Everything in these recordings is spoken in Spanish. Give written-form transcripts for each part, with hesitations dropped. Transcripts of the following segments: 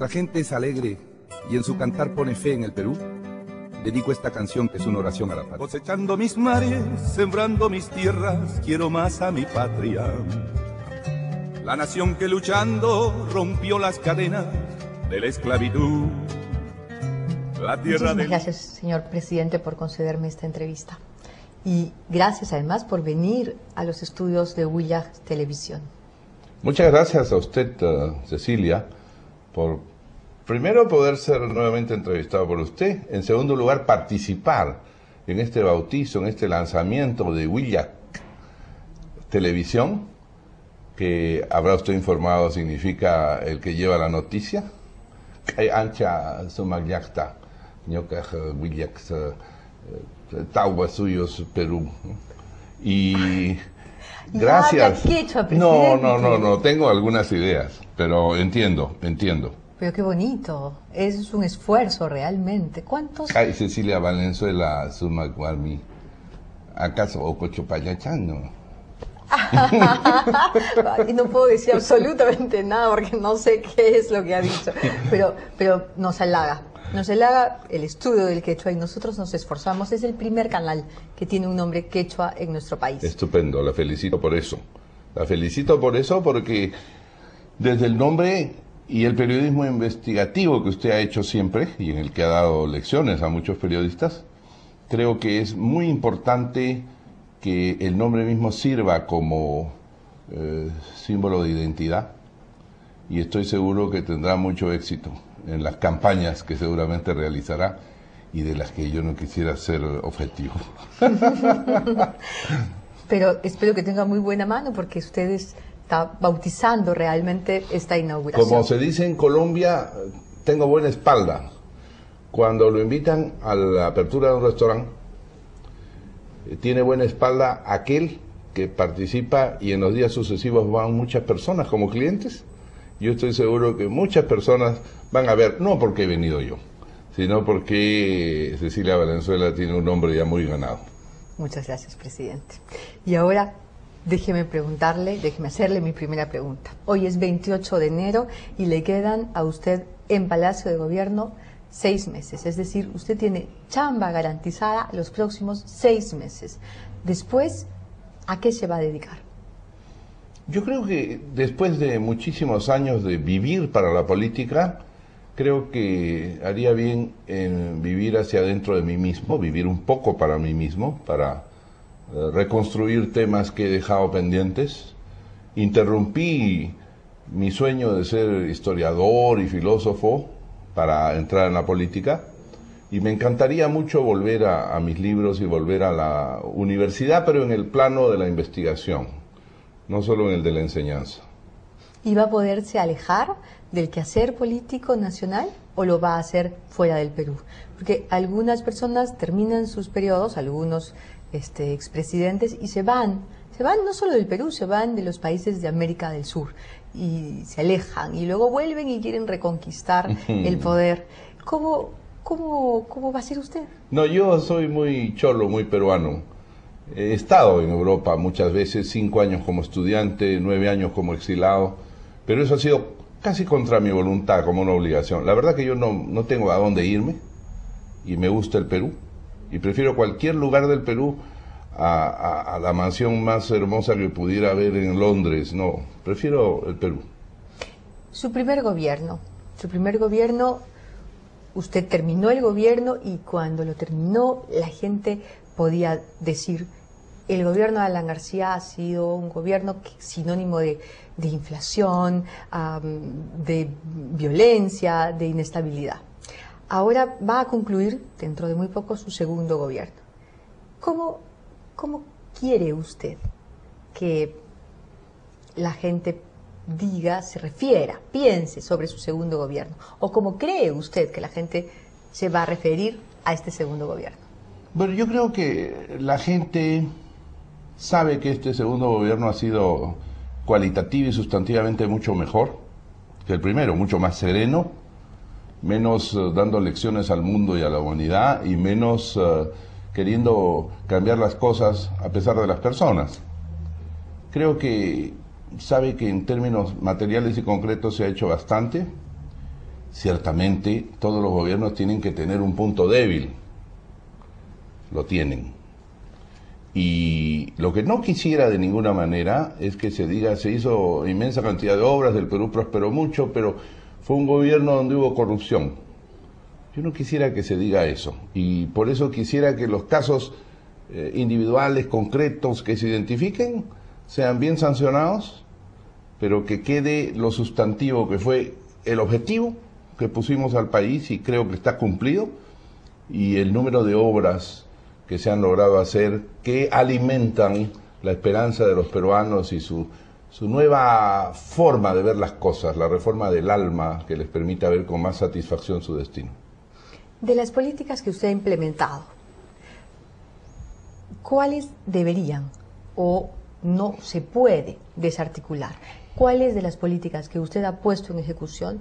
nuestra gente es alegre y en su cantar pone fe en el Perú, dedico esta canción que es una oración a la patria. Cosechando mis mares, sembrando mis tierras, quiero más a mi patria. La nación que luchando rompió las cadenas de la esclavitud. La tierra Muchísimas gracias, señor presidente, por concederme esta entrevista. Y gracias además por venir a los estudios de Huillag Televisión. Muchas gracias a usted, Cecilia, por primero poder ser nuevamente entrevistado por usted, en segundo lugar participar en este bautizo, en este lanzamiento de Huillag Televisión, que habrá usted informado significa el que lleva la noticia. Kay ancha sumagyakta, ñokaj Huillag Tawa suyos Perú. Y gracias. No, tengo algunas ideas, pero entiendo. Pero qué bonito, es un esfuerzo realmente. ¿Cuántos? Kay Cecilia Valenzuela Sumaguarmi, ¿acaso Ocochopayachano? Y no puedo decir absolutamente nada porque no sé qué es lo que ha dicho, pero nos halaga el estudio del quechua y nosotros nos esforzamos. Es el primer canal que tiene un nombre quechua en nuestro país. Estupendo, la felicito por eso. La felicito por eso porque desde el nombre y el periodismo investigativo que usted ha hecho siempre y en el que ha dado lecciones a muchos periodistas, creo que es muy importante que el nombre mismo sirva como símbolo de identidad y estoy seguro que tendrá mucho éxito en las campañas que seguramente realizará y de las que yo no quisiera ser objetivo. Pero espero que tenga muy buena mano porque usted está bautizando realmente esta inauguración. Como se dice en Colombia, tengo buena espalda. Cuando lo invitan a la apertura de un restaurante, tiene buena espalda aquel que participa y en los días sucesivos van muchas personas como clientes. Yo estoy seguro que muchas personas van a ver, no porque he venido yo, sino porque Cecilia Valenzuela tiene un nombre ya muy ganado. Muchas gracias, presidente. Y ahora déjeme hacerle mi primera pregunta. Hoy es 28 de enero y le quedan a usted en Palacio de Gobierno 6 meses, es decir, usted tiene chamba garantizada los próximos 6 meses. Después, ¿a qué se va a dedicar? Yo creo que después de muchísimos años de vivir para la política, creo que haría bien en vivir hacia adentro de mí mismo, vivir un poco para mí mismo, para reconstruir temas que he dejado pendientes. Interrumpí mi sueño de ser historiador y filósofo para entrar en la política y me encantaría mucho volver a mis libros y volver a la universidad, pero en el plano de la investigación, no solo en el de la enseñanza. ¿Y va a poderse alejar del quehacer político nacional o lo va a hacer fuera del Perú? Porque algunas personas terminan sus periodos, algunos expresidentes, y se van no solo del Perú, se van de los países de América del Sur y se alejan y luego vuelven y quieren reconquistar el poder. ¿Cómo va a ser usted? No, yo soy muy cholo, muy peruano. He estado en Europa muchas veces, 5 años como estudiante, 9 años como exilado, pero eso ha sido casi contra mi voluntad, como una obligación. La verdad que yo no tengo a dónde irme y me gusta el Perú y prefiero cualquier lugar del Perú a la mansión más hermosa que pudiera haber en Londres. No, prefiero el Perú. Su primer gobierno, usted terminó el gobierno y cuando lo terminó la gente podía decir, el gobierno de Alan García ha sido un gobierno sinónimo de inflación, de violencia, de inestabilidad. Ahora va a concluir dentro de muy poco su segundo gobierno. ¿Cómo quiere usted que la gente diga, se refiera, piense sobre su segundo gobierno? ¿O cómo cree usted que la gente se va a referir a este segundo gobierno? Bueno, yo creo que la gente sabe que este segundo gobierno ha sido cualitativa y sustantivamente mucho mejor que el primero, mucho más sereno, menos dando lecciones al mundo y a la humanidad y menos queriendo cambiar las cosas a pesar de las personas. Creo que sabe que en términos materiales y concretos se ha hecho bastante Ciertamente todos los gobiernos tienen que tener un punto débil, lo tienen. Y lo que no quisiera de ninguna manera es que se diga, se hizo inmensa cantidad de obras, el Perú prosperó mucho, pero fue un gobierno donde hubo corrupción. Yo no quisiera que se diga eso, y por eso quisiera que los casos individuales, concretos, que se identifiquen, sean bien sancionados, pero que quede lo sustantivo, que fue el objetivo que pusimos al país, y creo que está cumplido, y el número de obras que se han logrado hacer, que alimentan la esperanza de los peruanos y su nueva forma de ver las cosas, la reforma del alma que les permita ver con más satisfacción su destino. De las políticas que usted ha implementado, ¿cuáles deberían o no se puede desarticular? ¿Cuáles de las políticas que usted ha puesto en ejecución,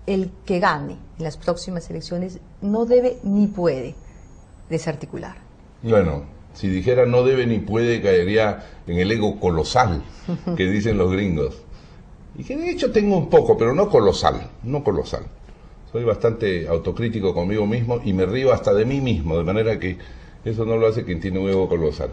el que gane en las próximas elecciones no debe ni puede desarticular? Bueno, si dijera no debe ni puede, caería en el ego colosal que dicen los gringos. Y que de hecho tengo un poco, pero no colosal, no colosal. Soy bastante autocrítico conmigo mismo y me río hasta de mí mismo, de manera que eso no lo hace quien tiene un ego colosal.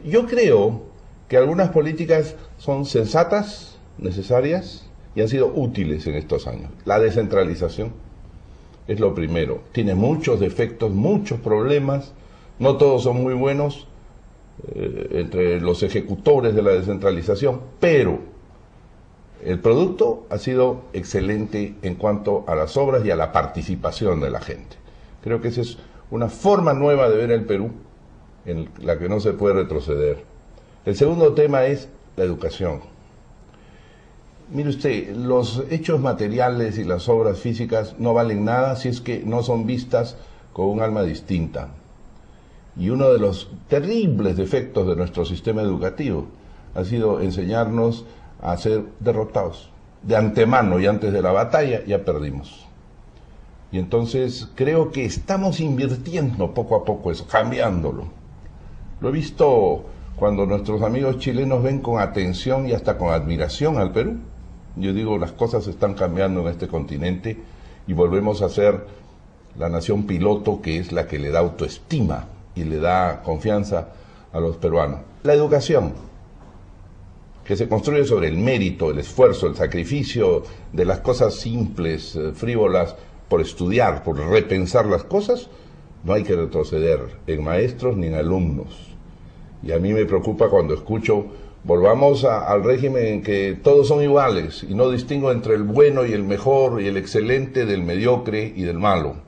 Yo creo que algunas políticas son sensatas, necesarias y han sido útiles en estos años. La descentralización es lo primero. Tiene muchos defectos, muchos problemas, no todos son muy buenos entre los ejecutores de la descentralización, pero el producto ha sido excelente en cuanto a las obras y a la participación de la gente. Creo que esa es una forma nueva de ver el Perú, en la que no se puede retroceder. El segundo tema es la educación. Mire usted, los hechos materiales y las obras físicas no valen nada si es que no son vistas con un alma distinta. Y uno de los terribles defectos de nuestro sistema educativo ha sido enseñarnos a ser derrotados. De antemano y antes de la batalla ya perdimos. Y entonces creo que estamos invirtiendo poco a poco eso, cambiándolo. Lo he visto cuando nuestros amigos chilenos ven con atención y hasta con admiración al Perú. Yo digo, las cosas están cambiando en este continente y volvemos a ser la nación piloto, que es la que le da autoestima y le da confianza a los peruanos. La educación, que se construye sobre el mérito, el esfuerzo, el sacrificio de las cosas simples, frívolas, por estudiar, por repensar las cosas, no hay que retroceder en maestros ni en alumnos. Y a mí me preocupa cuando escucho, volvamos al régimen en que todos son iguales y no distingo entre el bueno y el mejor y el excelente del mediocre y del malo.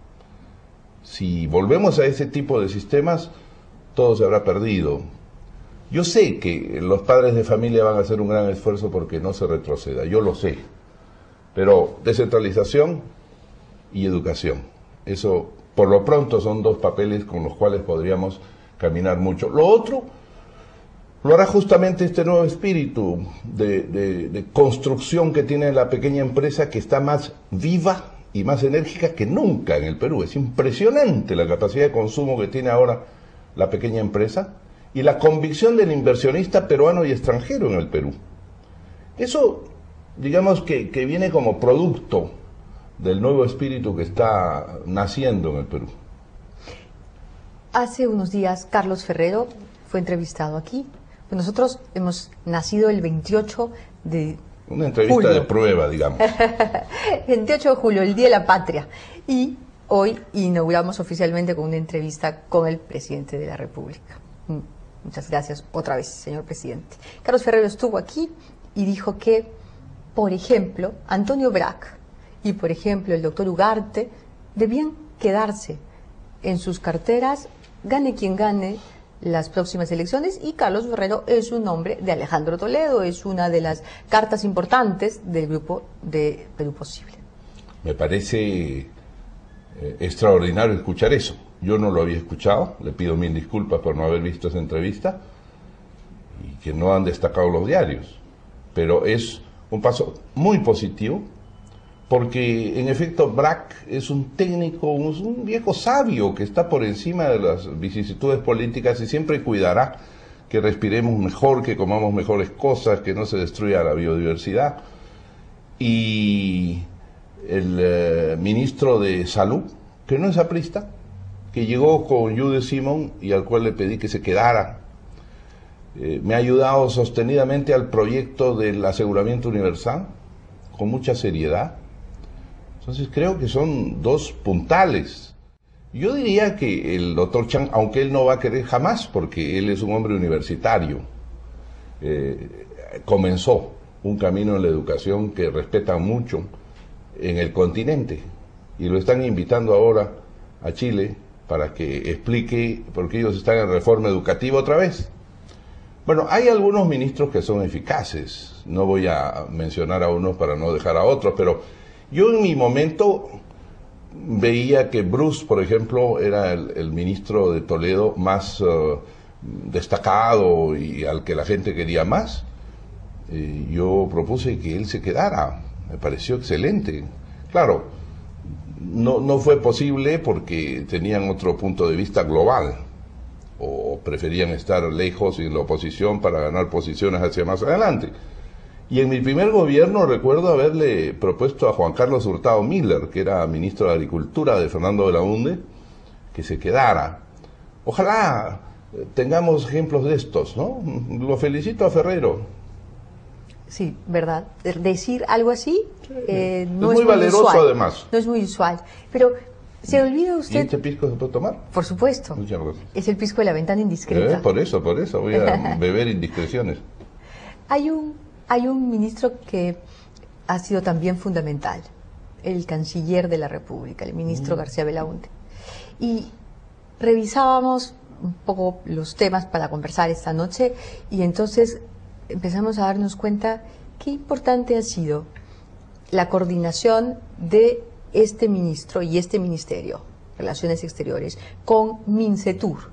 Si volvemos a ese tipo de sistemas, todo se habrá perdido. Yo sé que los padres de familia van a hacer un gran esfuerzo porque no se retroceda, yo lo sé. Pero descentralización y educación, eso por lo pronto son dos papeles con los cuales podríamos caminar mucho. Lo otro lo hará justamente este nuevo espíritu de construcción que tiene la pequeña empresa, que está más viva y más enérgica que nunca en el Perú. Es impresionante la capacidad de consumo que tiene ahora la pequeña empresa y la convicción del inversionista peruano y extranjero en el Perú. Eso, digamos que viene como producto del nuevo espíritu que está naciendo en el Perú. Hace unos días Carlos Ferrero fue entrevistado aquí. Nosotros hemos nacido el 28 de Una entrevista julio. De prueba, digamos. 28 de julio, el Día de la Patria. Y hoy inauguramos oficialmente con una entrevista con el presidente de la República. Muchas gracias otra vez, señor presidente. Carlos Ferrero estuvo aquí y dijo que, por ejemplo, Antonio Brac y, por ejemplo, el doctor Ugarte debían quedarse en sus carteras, gane quien gane las próximas elecciones, y Carlos Ferrero es un hombre de Alejandro Toledo, es una de las cartas importantes del grupo de Perú Posible. Me parece extraordinario escuchar eso. Yo no lo había escuchado, le pido mil disculpas por no haber visto esa entrevista y que no han destacado los diarios, pero es un paso muy positivo, porque en efecto Brac es un técnico, un viejo sabio que está por encima de las vicisitudes políticas y siempre cuidará que respiremos mejor, que comamos mejores cosas, que no se destruya la biodiversidad. Y el ministro de Salud, que no es aprista, que llegó con Jude Simon y al cual le pedí que se quedara. Me ha ayudado sostenidamente al proyecto del aseguramiento universal, con mucha seriedad. Entonces creo que son dos puntales. Yo diría que el doctor Chang, aunque él no va a querer jamás, porque él es un hombre universitario, comenzó un camino en la educación que respetan mucho en el continente, y lo están invitando ahora a Chile para que explique por qué ellos están en reforma educativa otra vez. Bueno, hay algunos ministros que son eficaces, no voy a mencionar a unos para no dejar a otros, pero yo en mi momento veía que Bruce, por ejemplo, era el ministro de Toledo más destacado y al que la gente quería más. Yo propuse que él se quedara, me pareció excelente. Claro, no fue posible porque tenían otro punto de vista global, o preferían estar lejos y en la oposición para ganar posiciones hacia más adelante. Y en mi primer gobierno recuerdo haberle propuesto a Juan Carlos Hurtado Miller, que era ministro de Agricultura de Fernando Belaúnde, que se quedara. Ojalá tengamos ejemplos de estos, ¿no? Lo felicito a Ferrero. Sí, ¿verdad? Decir algo así no es muy valeroso usual, además. No es muy usual. Pero se olvida usted... ¿Y este pisco se puede tomar? Por supuesto. Muchas gracias. Es el pisco de la ventana indiscreta. Por eso voy a beber indiscreciones. Hay un ministro que ha sido también fundamental, el canciller de la República, el ministro García Belaúnde. Y revisábamos un poco los temas para conversar esta noche y entonces empezamos a darnos cuenta qué importante ha sido la coordinación de este ministro y este ministerio, Relaciones Exteriores, con Mincetur,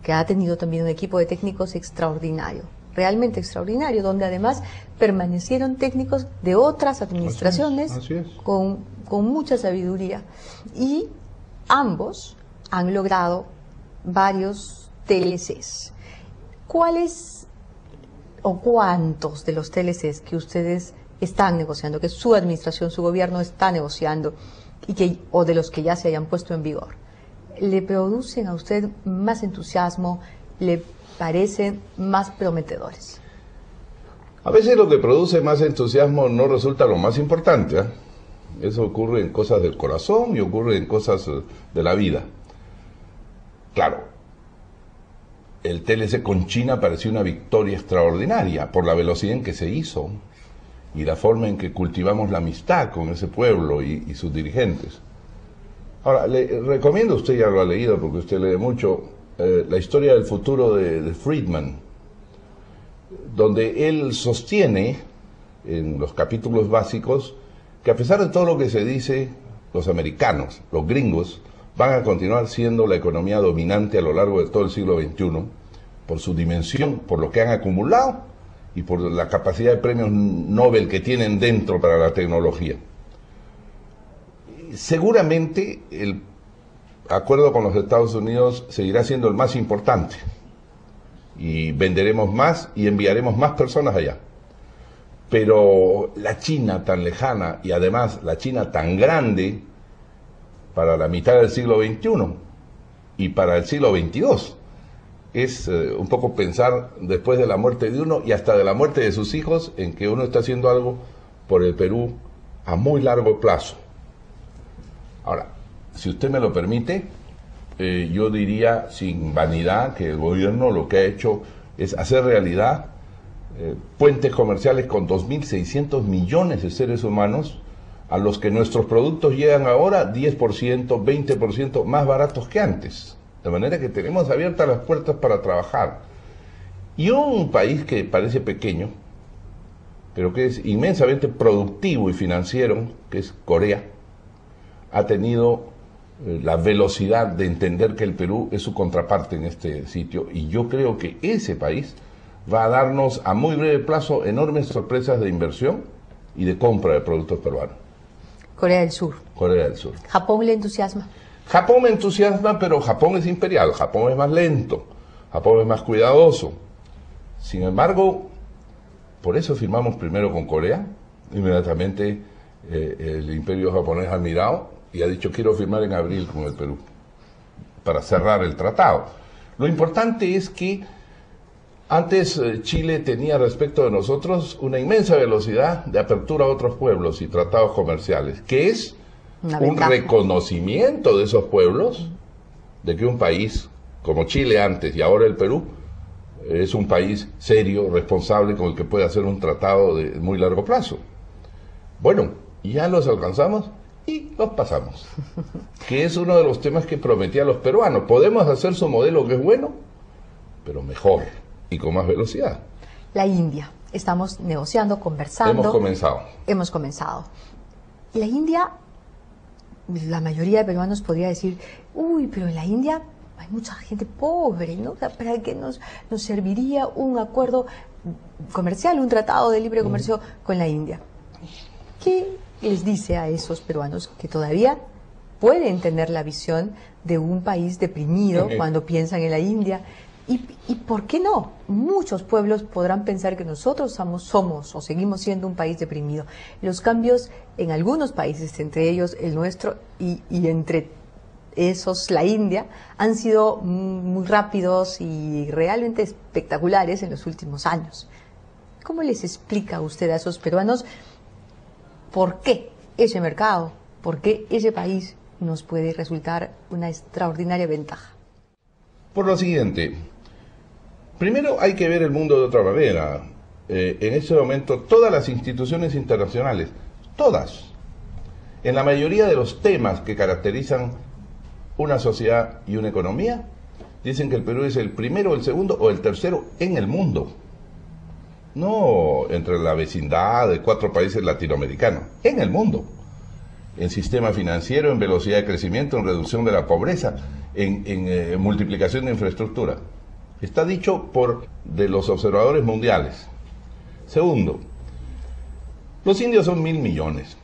que ha tenido también un equipo de técnicos extraordinario, realmente extraordinario, donde además permanecieron técnicos de otras administraciones así es. Con mucha sabiduría. Y ambos han logrado varios TLCs. ¿Cuáles o cuántos de los TLCs que ustedes están negociando, que su administración, su gobierno está negociando, o de los que ya se hayan puesto en vigor, le producen a usted más entusiasmo, le parecen más prometedores? A veces lo que produce más entusiasmo no resulta lo más importante, ¿eh? Eso ocurre en cosas del corazón y ocurre en cosas de la vida. Claro, el TLC con China pareció una victoria extraordinaria por la velocidad en que se hizo y la forma en que cultivamos la amistad con ese pueblo y sus dirigentes. Ahora, le recomiendo, usted ya lo ha leído porque usted lee mucho, la historia del futuro de Friedman, donde él sostiene en los capítulos básicos que a pesar de todo lo que se dice, los americanos, los gringos, van a continuar siendo la economía dominante a lo largo de todo el siglo XXI, por su dimensión, por lo que han acumulado y por la capacidad de premios Nobel que tienen dentro para la tecnología. Seguramente el acuerdo con los Estados Unidos seguirá siendo el más importante y venderemos más y enviaremos más personas allá. Pero la China tan lejana y además la China tan grande para la mitad del siglo XXI y para el siglo XXII es un poco pensar después de la muerte de uno y hasta de la muerte de sus hijos en que uno está haciendo algo por el Perú a muy largo plazo. Ahora, si usted me lo permite, yo diría sin vanidad que el gobierno lo que ha hecho es hacer realidad puentes comerciales con 2.600 millones de seres humanos a los que nuestros productos llegan ahora 10%, 20% más baratos que antes. De manera que tenemos abiertas las puertas para trabajar. Y un país que parece pequeño, pero que es inmensamente productivo y financiero, que es Corea, ha tenido la velocidad de entender que el Perú es su contraparte en este sitio. Y yo creo que ese país va a darnos a muy breve plazo enormes sorpresas de inversión y de compra de productos peruanos. Corea del Sur. Corea del Sur. ¿Japón le entusiasma? Japón me entusiasma, pero Japón es imperial, Japón es más lento, Japón es más cuidadoso. Sin embargo, por eso firmamos primero con Corea, inmediatamente el imperio japonés ha mirado y ha dicho quiero firmar en abril con el Perú para cerrar el tratado. Lo importante es que antes Chile tenía respecto de nosotros una inmensa velocidad de apertura a otros pueblos y tratados comerciales, que es un reconocimiento de esos pueblos de que un país como Chile antes y ahora el Perú es un país serio, responsable, con el que puede hacer un tratado de muy largo plazo. Bueno, ya los alcanzamos y los pasamos, que es uno de los temas que prometían los peruanos. Podemos hacer su modelo que es bueno, pero mejor y con más velocidad. La India. Estamos negociando, conversando. Hemos comenzado. La India, la mayoría de peruanos podría decir, uy, pero en la India hay mucha gente pobre, ¿no? O sea, ¿para qué nos serviría un acuerdo comercial, un tratado de libre comercio con la India? ¿Qué les dice a esos peruanos que todavía pueden tener la visión de un país deprimido cuando piensan en la India? ¿Y por qué no? Muchos pueblos podrán pensar que nosotros somos o seguimos siendo un país deprimido. Los cambios en algunos países, entre ellos el nuestro y entre esos la India, han sido muy rápidos y realmente espectaculares en los últimos años. ¿Cómo les explica usted a esos peruanos por qué ese mercado, por qué ese país nos puede resultar una extraordinaria ventaja? Por lo siguiente, primero hay que ver el mundo de otra manera. En ese momento todas las instituciones internacionales, todas, en la mayoría de los temas que caracterizan una sociedad y una economía, dicen que el Perú es el primero, el segundo o el tercero en el mundo. No entre la vecindad de 4 países latinoamericanos, en el mundo. En sistema financiero, en velocidad de crecimiento, en reducción de la pobreza, en multiplicación de infraestructura. Está dicho de los observadores mundiales. Segundo, los indios son 1.000 millones.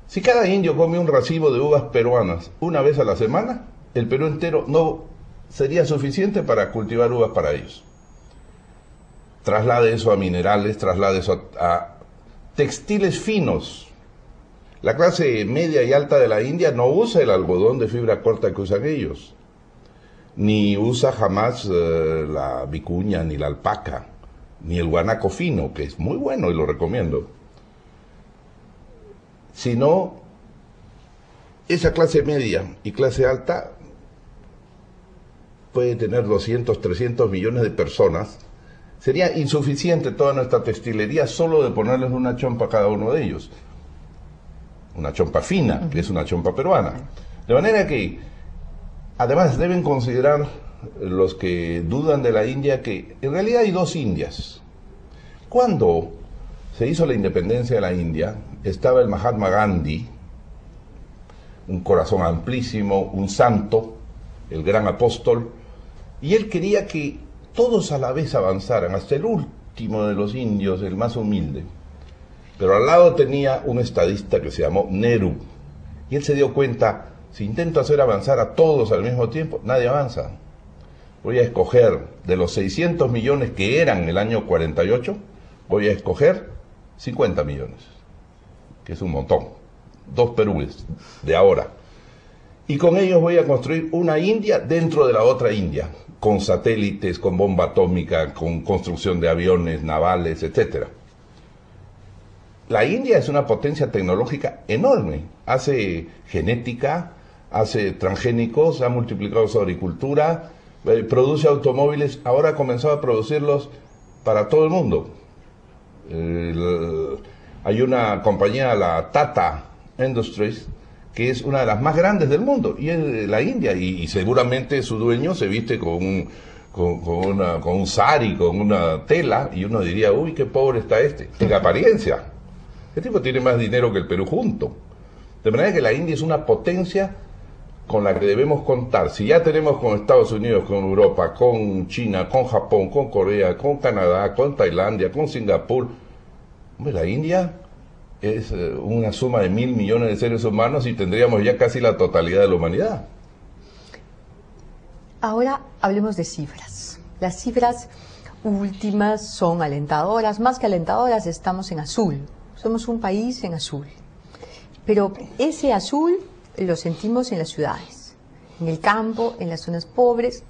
Si cada indio come un racimo de uvas peruanas una vez a la semana, el Perú entero no sería suficiente para cultivar uvas para ellos. Traslade eso a minerales, traslade eso a textiles finos. La clase media y alta de la India no usa el algodón de fibra corta que usan ellos, ni usa jamás la vicuña, ni la alpaca, ni el guanaco fino, que es muy bueno y lo recomiendo. Sino esa clase media y clase alta puede tener 200, 300 millones de personas. Sería insuficiente toda nuestra textilería solo de ponerles una chompa a cada uno de ellos. Una chompa fina, que es una chompa peruana. De manera que, además, deben considerar los que dudan de la India que en realidad hay 2 Indias. Cuando se hizo la independencia de la India, estaba el Mahatma Gandhi, un corazón amplísimo, un santo, el gran apóstol, y él quería que todos a la vez avanzaran, hasta el último de los indios, el más humilde. Pero al lado tenía un estadista que se llamó Nehru, y él se dio cuenta, si intento hacer avanzar a todos al mismo tiempo, nadie avanza. Voy a escoger, de los 600 millones que eran en el año 48, voy a escoger 50 millones, que es un montón, 2 Perúes de ahora. Y con ellos voy a construir una India dentro de la otra India, con satélites, con bomba atómica, con construcción de aviones, navales, etc. La India es una potencia tecnológica enorme, hace genética, hace transgénicos, ha multiplicado su agricultura, produce automóviles, ahora ha comenzado a producirlos para todo el mundo. Hay una compañía, la Tata Industries, que es una de las más grandes del mundo, y es de la India, y seguramente su dueño se viste con un sari, con una tela, y uno diría, uy, qué pobre está este, en apariencia. Este tipo tiene más dinero que el Perú junto. De manera que la India es una potencia con la que debemos contar. Si ya tenemos con Estados Unidos, con Europa, con China, con Japón, con Corea, con Canadá, con Tailandia, con Singapur, hombre, la India es una suma de 1.000 millones de seres humanos y tendríamos ya casi la totalidad de la humanidad. Ahora hablemos de cifras. Las cifras últimas son alentadoras. Más que alentadoras, estamos en azul. Somos un país en azul. Pero ese azul lo sentimos en las ciudades, en el campo, en las zonas pobres,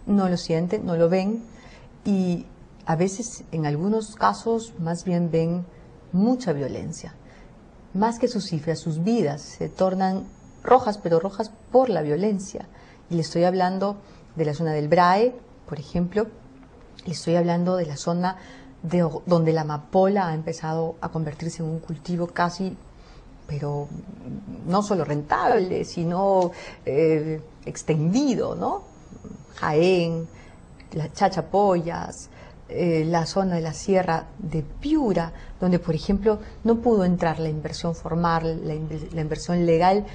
no lo sienten, no lo ven, y a veces, en algunos casos, más bien ven mucha violencia. Más que sus cifras, sus vidas se tornan rojas, pero rojas por la violencia. Y le estoy hablando de la zona del BRAE, por ejemplo, le estoy hablando de la zona donde la amapola ha empezado a convertirse en un cultivo casi, pero no solo rentable, sino extendido, ¿no? Jaén, las Chachapoyas, la zona de la Sierra de Piura, donde, por ejemplo, no pudo entrar la inversión formal, la inversión legal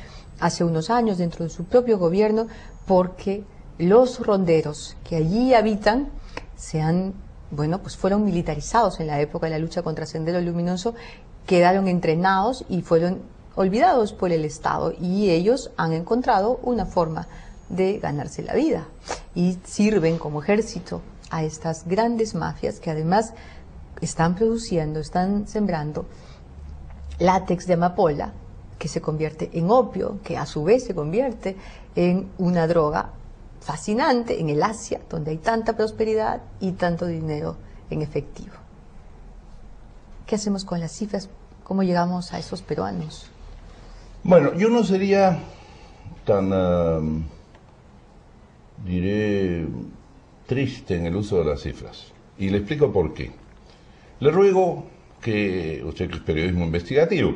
hace unos años dentro de su propio gobierno, porque los ronderos que allí habitan pues fueron militarizados en la época de la lucha contra Sendero Luminoso, quedaron entrenados y fueron olvidados por el Estado, y ellos han encontrado una forma de ganarse la vida y sirven como ejército a estas grandes mafias que además están produciendo, están sembrando látex de amapola, que se convierte en opio, que a su vez se convierte en una droga fascinante en el Asia, donde hay tanta prosperidad y tanto dinero en efectivo. ¿Qué hacemos con las cifras? ¿Cómo llegamos a esos peruanos? Bueno, yo no sería tan, diré, triste en el uso de las cifras. Y le explico por qué. Le ruego que usted, que es periodismo investigativo,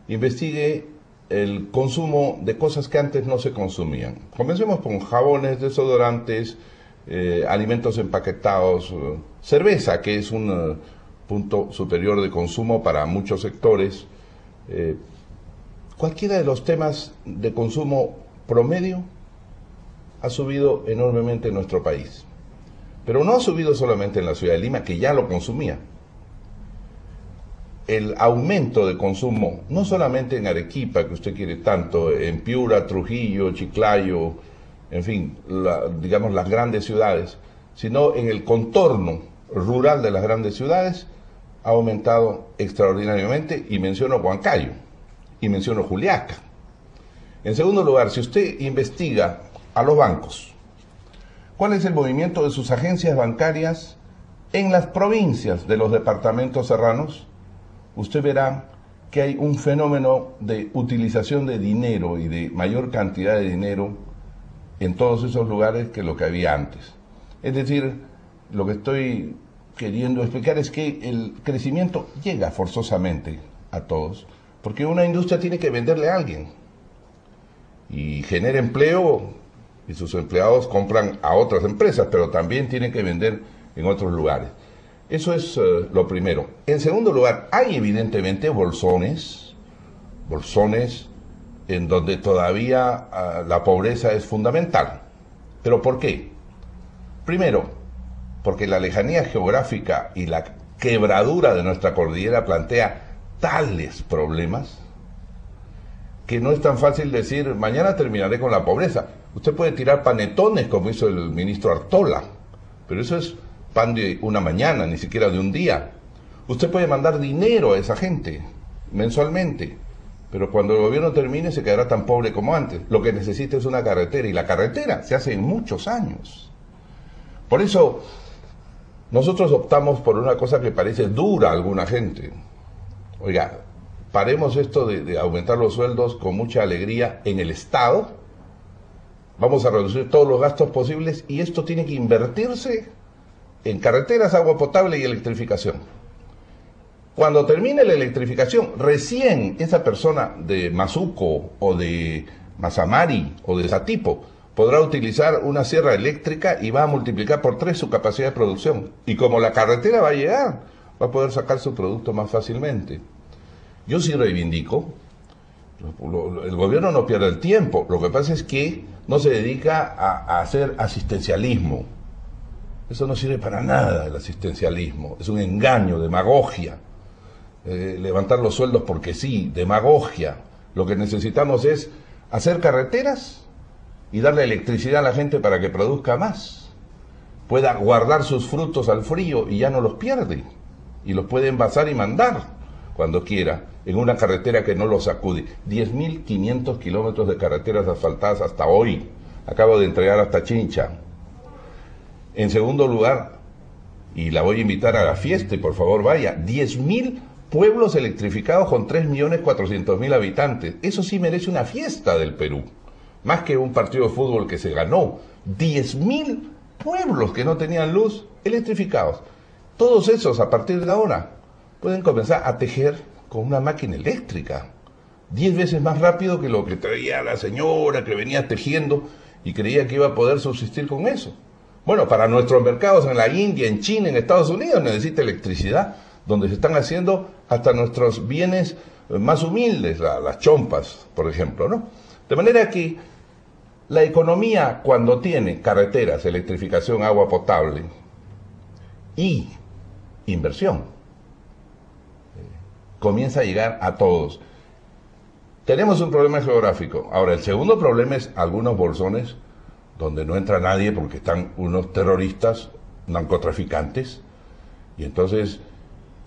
investigue el consumo de cosas que antes no se consumían. Comencemos con jabones, desodorantes, alimentos empaquetados, cerveza, que es un punto superior de consumo para muchos sectores. Cualquiera de los temas de consumo promedio ha subido enormemente en nuestro país. Pero no ha subido solamente en la ciudad de Lima, que ya lo consumía. El aumento de consumo, no solamente en Arequipa, que usted quiere tanto, en Piura, Trujillo, Chiclayo, en fin, digamos las grandes ciudades, sino en el contorno rural de las grandes ciudades, ha aumentado extraordinariamente, y menciono Huancayo, y menciono Juliaca. En segundo lugar, si usted investiga a los bancos, ¿cuál es el movimiento de sus agencias bancarias en las provincias de los departamentos serranos? Usted verá que hay un fenómeno de utilización de dinero y de mayor cantidad de dinero en todos esos lugares que lo que había antes. Es decir, lo que estoy queriendo explicar es que el crecimiento llega forzosamente a todos, porque una industria tiene que venderle a alguien y genera empleo, y sus empleados compran a otras empresas, pero también tienen que vender en otros lugares. Eso es lo primero. En segundo lugar, hay evidentemente bolsones en donde todavía la pobreza es fundamental. ¿Pero por qué? Primero, porque la lejanía geográfica y la quebradura de nuestra cordillera plantea tales problemas que no es tan fácil decir, mañana terminaré con la pobreza. Usted puede tirar panetones, como hizo el ministro Artola, pero eso es pan de una mañana, ni siquiera de un día. Usted puede mandar dinero a esa gente mensualmente, pero cuando el gobierno termine se quedará tan pobre como antes. Lo que necesita es una carretera, y la carretera se hace en muchos años. Por eso nosotros optamos por una cosa que parece dura a alguna gente. Oiga, paremos esto de aumentar los sueldos con mucha alegría en el Estado, vamos a reducir todos los gastos posibles, y esto tiene que invertirse en carreteras, agua potable y electrificación. Cuando termine la electrificación, recién esa persona de Mazuco o de Mazamari o de Satipo podrá utilizar una sierra eléctrica y va a multiplicar por 3 su capacidad de producción. Y como la carretera va a llegar, va a poder sacar su producto más fácilmente. Yo sí reivindico, el gobierno no pierde el tiempo, lo que pasa es que no se dedica a hacer asistencialismo. Eso no sirve para nada, el asistencialismo, es un engaño, demagogia. Levantar los sueldos porque sí, demagogia. Lo que necesitamos es hacer carreteras y darle electricidad a la gente para que produzca más, pueda guardar sus frutos al frío y ya no los pierde, y los puede envasar y mandar, cuando quiera, en una carretera que no lo sacude. 10.500 kilómetros de carreteras asfaltadas hasta hoy. Acabo de entregar hasta Chincha. En segundo lugar, y la voy a invitar a la fiesta, y por favor vaya, 10.000 pueblos electrificados con 3.400.000 habitantes. Eso sí merece una fiesta del Perú. Más que un partido de fútbol que se ganó. 10.000 pueblos que no tenían luz electrificados. Todos esos, a partir de ahora, pueden comenzar a tejer con una máquina eléctrica. 10 veces más rápido que lo que traía la señora que venía tejiendo y creía que iba a poder subsistir con eso. Bueno, para nuestros mercados en la India, en China, en Estados Unidos necesita electricidad, donde se están haciendo hasta nuestros bienes más humildes, las chompas, por ejemplo, ¿no? De manera que la economía, cuando tiene carreteras, electrificación, agua potable y inversión, comienza a llegar a todos. Tenemos un problema geográfico. Ahora, el segundo problema es algunos bolsones donde no entra nadie porque están unos terroristas, narcotraficantes, y entonces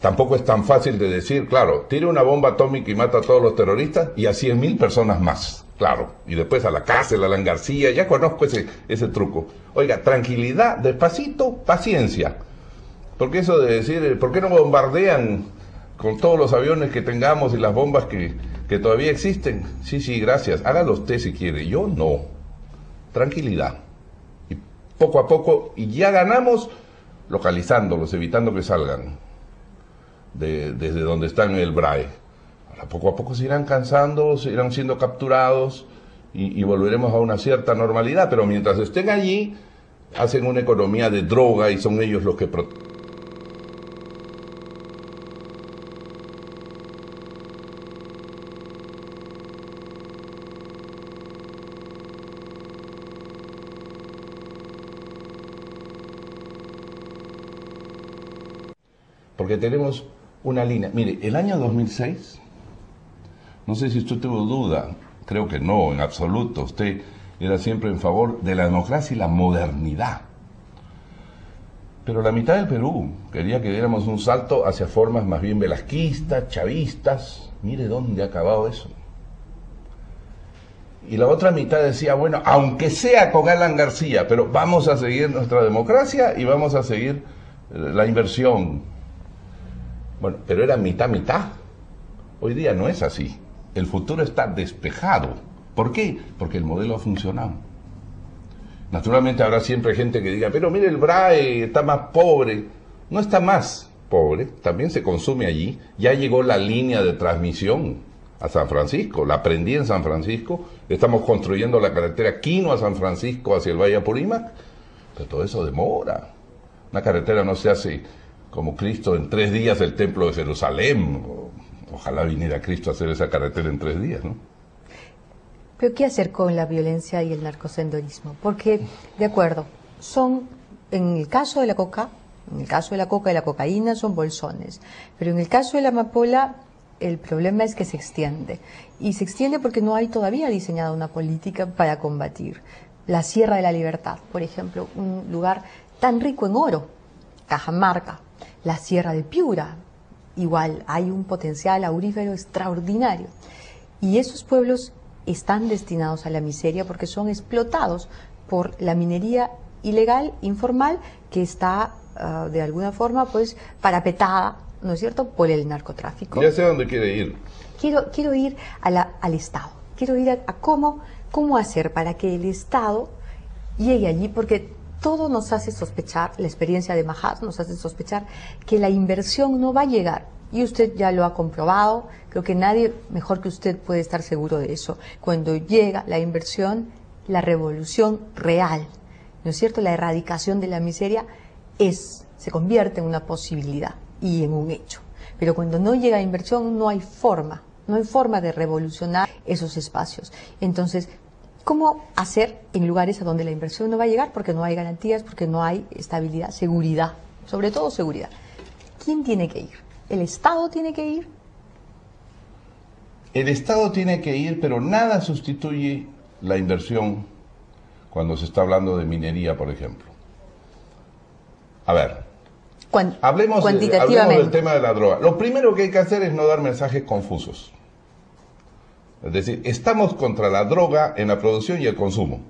tampoco es tan fácil de decir, claro, tire una bomba atómica y mata a todos los terroristas y a 100.000 personas más, claro, y después a la cárcel, a Alan García, ya conozco ese truco. Oiga, tranquilidad, despacito, paciencia, porque eso de decir, ¿por qué no bombardean con todos los aviones que tengamos y las bombas que todavía existen? Sí, gracias, hágalo usted si quiere, yo no. Tranquilidad. Y poco a poco, y ya ganamos localizándolos, evitando que salgan desde donde están en el BRAE. Ahora, poco a poco se irán cansando, se irán siendo capturados y volveremos a una cierta normalidad, pero mientras estén allí, hacen una economía de droga y son ellos los que porque tenemos una línea. Mire, el año 2006, no sé si usted tuvo duda, creo que no, en absoluto. Usted era siempre en favor de la democracia y la modernidad. Pero la mitad del Perú quería que diéramos un salto hacia formas más bien velasquistas, chavistas. Mire dónde ha acabado eso. Y la otra mitad decía, bueno, aunque sea con Alan García, pero vamos a seguir nuestra democracia y vamos a seguir la inversión. Bueno, pero era mitad. Hoy día no es así. El futuro está despejado. ¿Por qué? Porque el modelo ha funcionado. Naturalmente habrá siempre gente que diga, pero mire, el BRAE está más pobre. No está más pobre, también se consume allí. Ya llegó la línea de transmisión a San Francisco. La prendí en San Francisco. Estamos construyendo la carretera Quino a San Francisco hacia el Valle Apurímac. Pero todo eso demora. Una carretera no se hace como Cristo en 3 días el templo de Jerusalén. Ojalá viniera Cristo a hacer esa carretera en 3 días, ¿no? Pero ¿qué hacer con la violencia y el narcosendorismo? Porque, de acuerdo, en el caso de la coca y la cocaína son bolsones, pero en el caso de la amapola el problema es que se extiende. Y se extiende porque no hay todavía diseñada una política para combatir. La Sierra de la Libertad, por ejemplo, un lugar tan rico en oro, Cajamarca, la Sierra de Piura, igual hay un potencial aurífero extraordinario. Y esos pueblos están destinados a la miseria porque son explotados por la minería ilegal, informal, que está de alguna forma pues parapetada, ¿no es cierto?, por el narcotráfico. Ya sé a dónde quiere ir. Quiero ir al Estado, quiero ir a cómo hacer para que el Estado llegue allí, porque todo nos hace sospechar, la experiencia de Majas nos hace sospechar que la inversión no va a llegar. Y usted ya lo ha comprobado, creo que nadie mejor que usted puede estar seguro de eso. Cuando llega la inversión, la revolución real, ¿no es cierto?, la erradicación de la miseria se convierte en una posibilidad y en un hecho. Pero cuando no llega inversión no hay forma de revolucionar esos espacios. Entonces, ¿cómo hacer en lugares a donde la inversión no va a llegar? Porque no hay garantías, porque no hay estabilidad, seguridad, sobre todo seguridad. ¿Quién tiene que ir? ¿El Estado tiene que ir? El Estado tiene que ir, pero nada sustituye la inversión cuando se está hablando de minería, por ejemplo. A ver, Hablemos del tema de la droga. Lo primero que hay que hacer es no dar mensajes confusos. Es decir, estamos contra la droga en la producción y el consumo.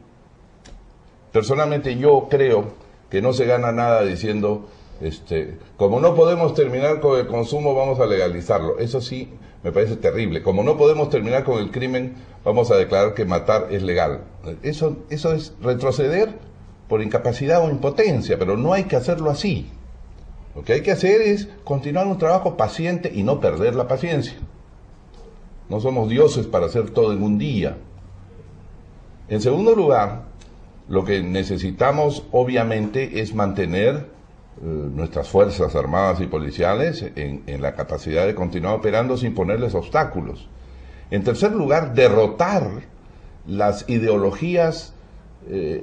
Personalmente yo creo que no se gana nada diciendo, como no podemos terminar con el consumo, vamos a legalizarlo. Eso sí me parece terrible. Como no podemos terminar con el crimen, vamos a declarar que matar es legal. Eso es retroceder por incapacidad o impotencia, pero no hay que hacerlo así. Lo que hay que hacer es continuar un trabajo paciente y no perder la paciencia. No somos dioses para hacer todo en un día. En segundo lugar, lo que necesitamos obviamente es mantener nuestras fuerzas armadas y policiales en la capacidad de continuar operando sin ponerles obstáculos. En tercer lugar, derrotar las ideologías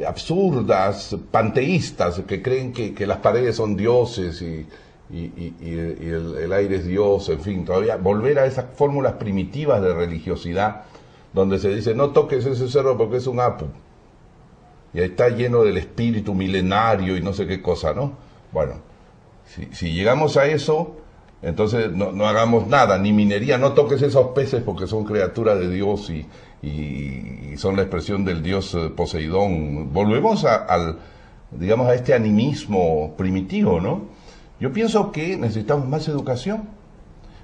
absurdas, panteístas, que creen que las paredes son dioses y el aire es Dios, en fin, todavía volver a esas fórmulas primitivas de religiosidad donde se dice no toques ese cerro porque es un apu y ahí está lleno del espíritu milenario y no sé qué cosa, ¿no? Bueno, si llegamos a eso, entonces no hagamos nada, ni minería, no toques esos peces porque son criaturas de Dios y son la expresión del dios Poseidón. Volvemos a este animismo primitivo, ¿no? Yo pienso que necesitamos más educación,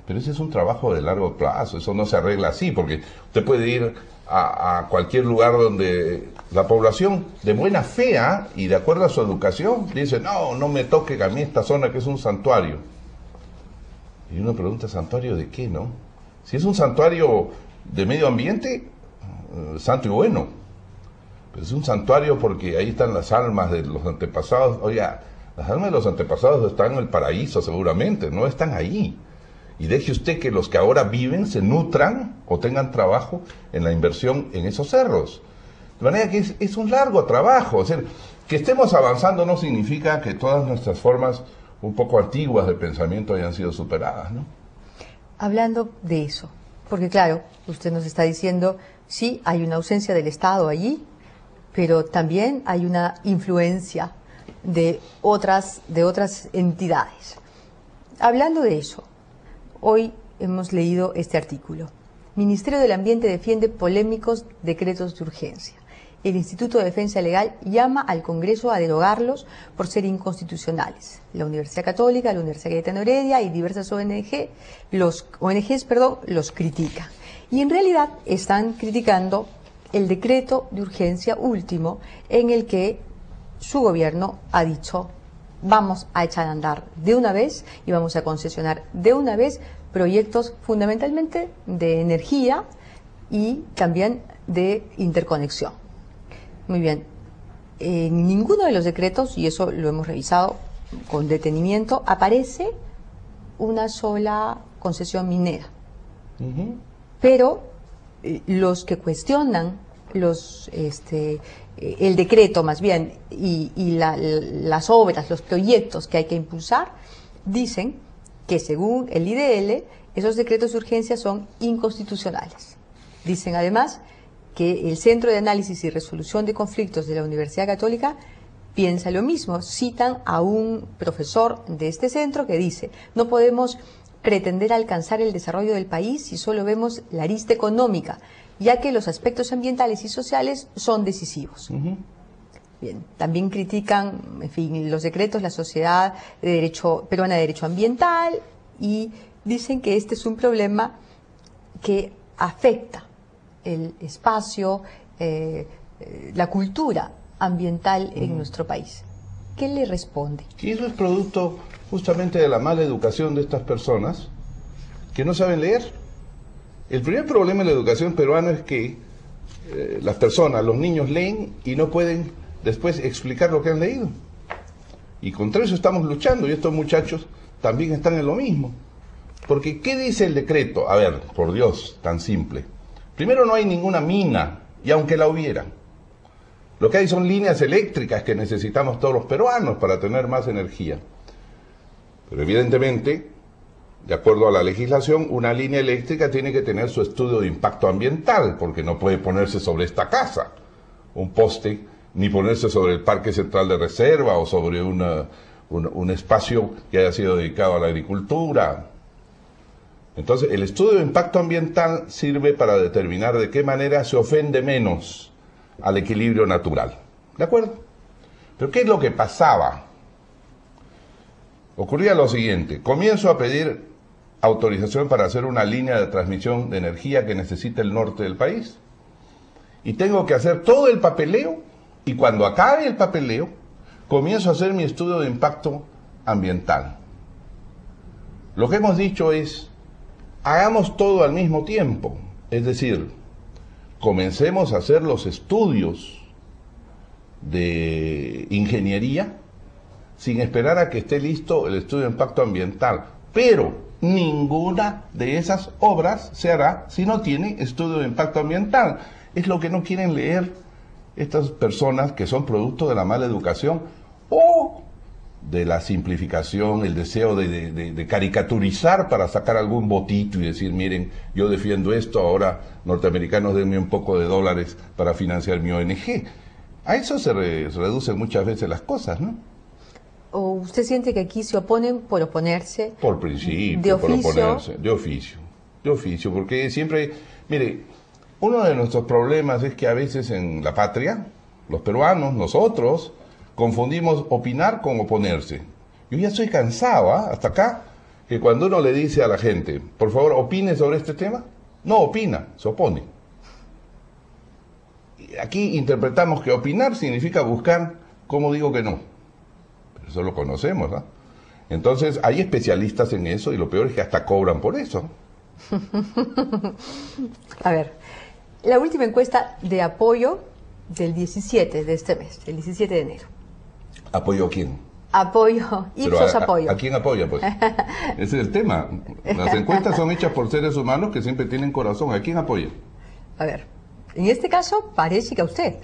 pero ese es un trabajo de largo plazo, eso no se arregla así, porque usted puede ir a cualquier lugar donde la población de buena fe y de acuerdo a su educación dice, no me toque a mí esta zona que es un santuario. Y uno pregunta, ¿santuario de qué, no? Si es un santuario de medio ambiente, santo y bueno, pero es un santuario porque ahí están las almas de los antepasados. Oiga, las almas de los antepasados están en el paraíso seguramente, no están ahí. Y deje usted que los que ahora viven se nutran o tengan trabajo en la inversión en esos cerros. De manera que es un largo trabajo. O sea, que estemos avanzando no significa que todas nuestras formas un poco antiguas de pensamiento hayan sido superadas, ¿no? Hablando de eso, porque claro, usted nos está diciendo, sí, hay una ausencia del Estado allí, pero también hay una influencia de otras entidades. Hablando de eso, hoy hemos leído este artículo. Ministerio del Ambiente defiende polémicos decretos de urgencia. El Instituto de Defensa Legal llama al Congreso a derogarlos por ser inconstitucionales. La Universidad Católica, la Universidad Cayetano Heredia y diversas ONGs los critican. Y en realidad están criticando el decreto de urgencia último en el que su gobierno ha dicho vamos a echar a andar de una vez y vamos a concesionar de una vez proyectos fundamentalmente de energía y también de interconexión. Muy bien, en ninguno de los decretos, y eso lo hemos revisado con detenimiento, aparece una sola concesión minera. Pero los que cuestionan el decreto más bien y las obras, los proyectos que hay que impulsar, dicen que según el IDL esos decretos de urgencia son inconstitucionales. Dicen además que el Centro de Análisis y Resolución de Conflictos de la Universidad Católica piensa lo mismo. Citan a un profesor de este centro que dice, no podemos pretender alcanzar el desarrollo del país si solo vemos la arista económica, ya que los aspectos ambientales y sociales son decisivos. Bien, también critican, en fin, los decretos, la Sociedad Peruana de Derecho Ambiental, y dicen que este es un problema que afecta el espacio, la cultura ambiental en nuestro país. ¿Qué le responde? Y eso es producto justamente de la mala educación de estas personas que no saben leer. El primer problema en la educación peruana es que las personas, los niños leen y no pueden después explicar lo que han leído. Y contra eso estamos luchando y estos muchachos también están en lo mismo. Porque, ¿qué dice el decreto? A ver, por Dios, tan simple. Primero, no hay ninguna mina, y aunque la hubiera. Lo que hay son líneas eléctricas que necesitamos todos los peruanos para tener más energía. Pero evidentemente, de acuerdo a la legislación, una línea eléctrica tiene que tener su estudio de impacto ambiental, porque no puede ponerse sobre esta casa un poste, ni ponerse sobre el Parque Central de Reserva o sobre un un espacio que haya sido dedicado a la agricultura. Entonces, el estudio de impacto ambiental sirve para determinar de qué manera se ofende menos al equilibrio natural. ¿De acuerdo? Pero ¿qué es lo que pasaba? Ocurría lo siguiente: comienzo a pedir autorización para hacer una línea de transmisión de energía que necesita el norte del país, y tengo que hacer todo el papeleo, y cuando acabe el papeleo, comienzo a hacer mi estudio de impacto ambiental. Lo que hemos dicho es, hagamos todo al mismo tiempo, es decir, comencemos a hacer los estudios de ingeniería sin esperar a que esté listo el estudio de impacto ambiental, pero ninguna de esas obras se hará si no tiene estudio de impacto ambiental. Es lo que no quieren leer estas personas que son producto de la mala educación o de la simplificación, el deseo de caricaturizar para sacar algún votito y decir, miren, yo defiendo esto, ahora norteamericanos denme un poco de dólares para financiar mi ONG. A eso se reducen muchas veces las cosas, ¿no? ¿O usted siente que aquí se oponen por oponerse? Por principio, ¿De oficio? por oponerse, de oficio, porque siempre, mire, uno de nuestros problemas es que a veces en la patria, los peruanos, nosotros, confundimos opinar con oponerse. Yo ya estoy cansado, hasta acá, que cuando uno le dice a la gente, por favor, opine sobre este tema, no opina, se opone. Aquí interpretamos que opinar significa buscar cómo digo que no. Pero eso lo conocemos, ¿no? Entonces, hay especialistas en eso y lo peor es que hasta cobran por eso. A ver, la última encuesta de apoyo del 17 de este mes, el 17 de enero. ¿Apoyo a quién? Apoyo, Ipsos apoyo. ¿A quién apoya, pues? Ese es el tema. Las encuestas son hechas por seres humanos que siempre tienen corazón. ¿A quién apoya? A ver, en este caso parece que a usted,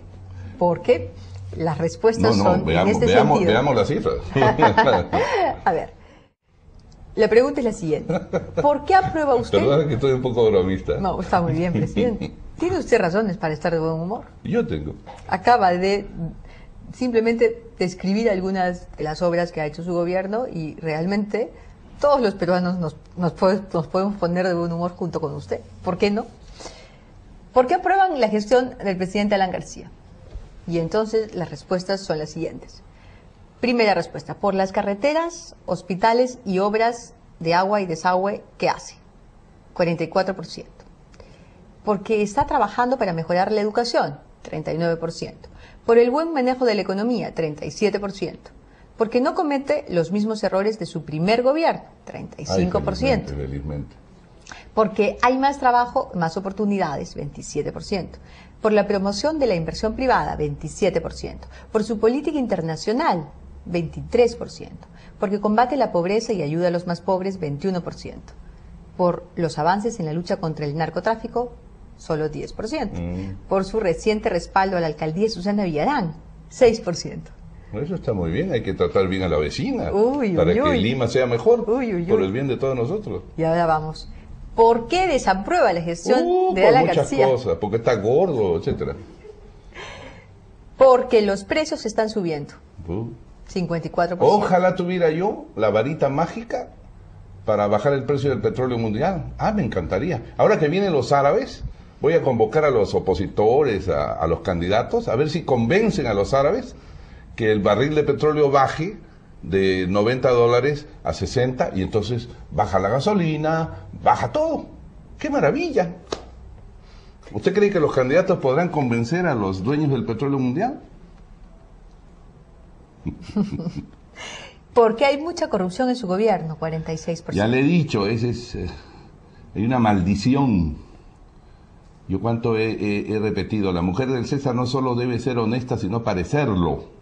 porque las respuestas son en este sentido. Veamos las cifras. A ver, la pregunta es la siguiente. ¿Por qué aprueba usted? Perdón que estoy un poco bromista. No, está muy bien, presidente. ¿Tiene usted razones para estar de buen humor? Yo tengo. Acaba de simplemente describir algunas de las obras que ha hecho su gobierno y realmente todos los peruanos nos podemos poner de buen humor junto con usted. ¿Por qué no? ¿Por qué aprueban la gestión del presidente Alan García? Y entonces las respuestas son las siguientes. Primera respuesta, por las carreteras, hospitales y obras de agua y desagüe que hace, 44%. Porque está trabajando para mejorar la educación, 39%. Por el buen manejo de la economía, 37%. Porque no comete los mismos errores de su primer gobierno, 35%. Ay, felizmente. Porque hay más trabajo, más oportunidades, 27%. Por la promoción de la inversión privada, 27%. Por su política internacional, 23%. Porque combate la pobreza y ayuda a los más pobres, 21%. Por los avances en la lucha contra el narcotráfico, solo 10%. Por su reciente respaldo a la alcaldía de Susana Villarán, 6%. Eso está muy bien, hay que tratar bien a la vecina Uy, para uy, que uy. Lima sea mejor, Uy. por el bien de todos nosotros. Y ahora vamos. ¿Por qué desaprueba la gestión de por Alan muchas García? cosas, porque está gordo, etcétera. Porque los precios están subiendo, 54%. Ojalá tuviera yo la varita mágica para bajar el precio del petróleo mundial. Me encantaría. Ahora que vienen los árabes, voy a convocar a los opositores, a los candidatos, a ver si convencen a los árabes que el barril de petróleo baje de $90 a 60 y entonces baja la gasolina, baja todo. ¡Qué maravilla! ¿Usted cree que los candidatos podrán convencer a los dueños del petróleo mundial? Porque hay mucha corrupción en su gobierno, 46%. Ya le he dicho, hay una maldición. Yo cuánto he repetido, la mujer del César no solo debe ser honesta, sino parecerlo.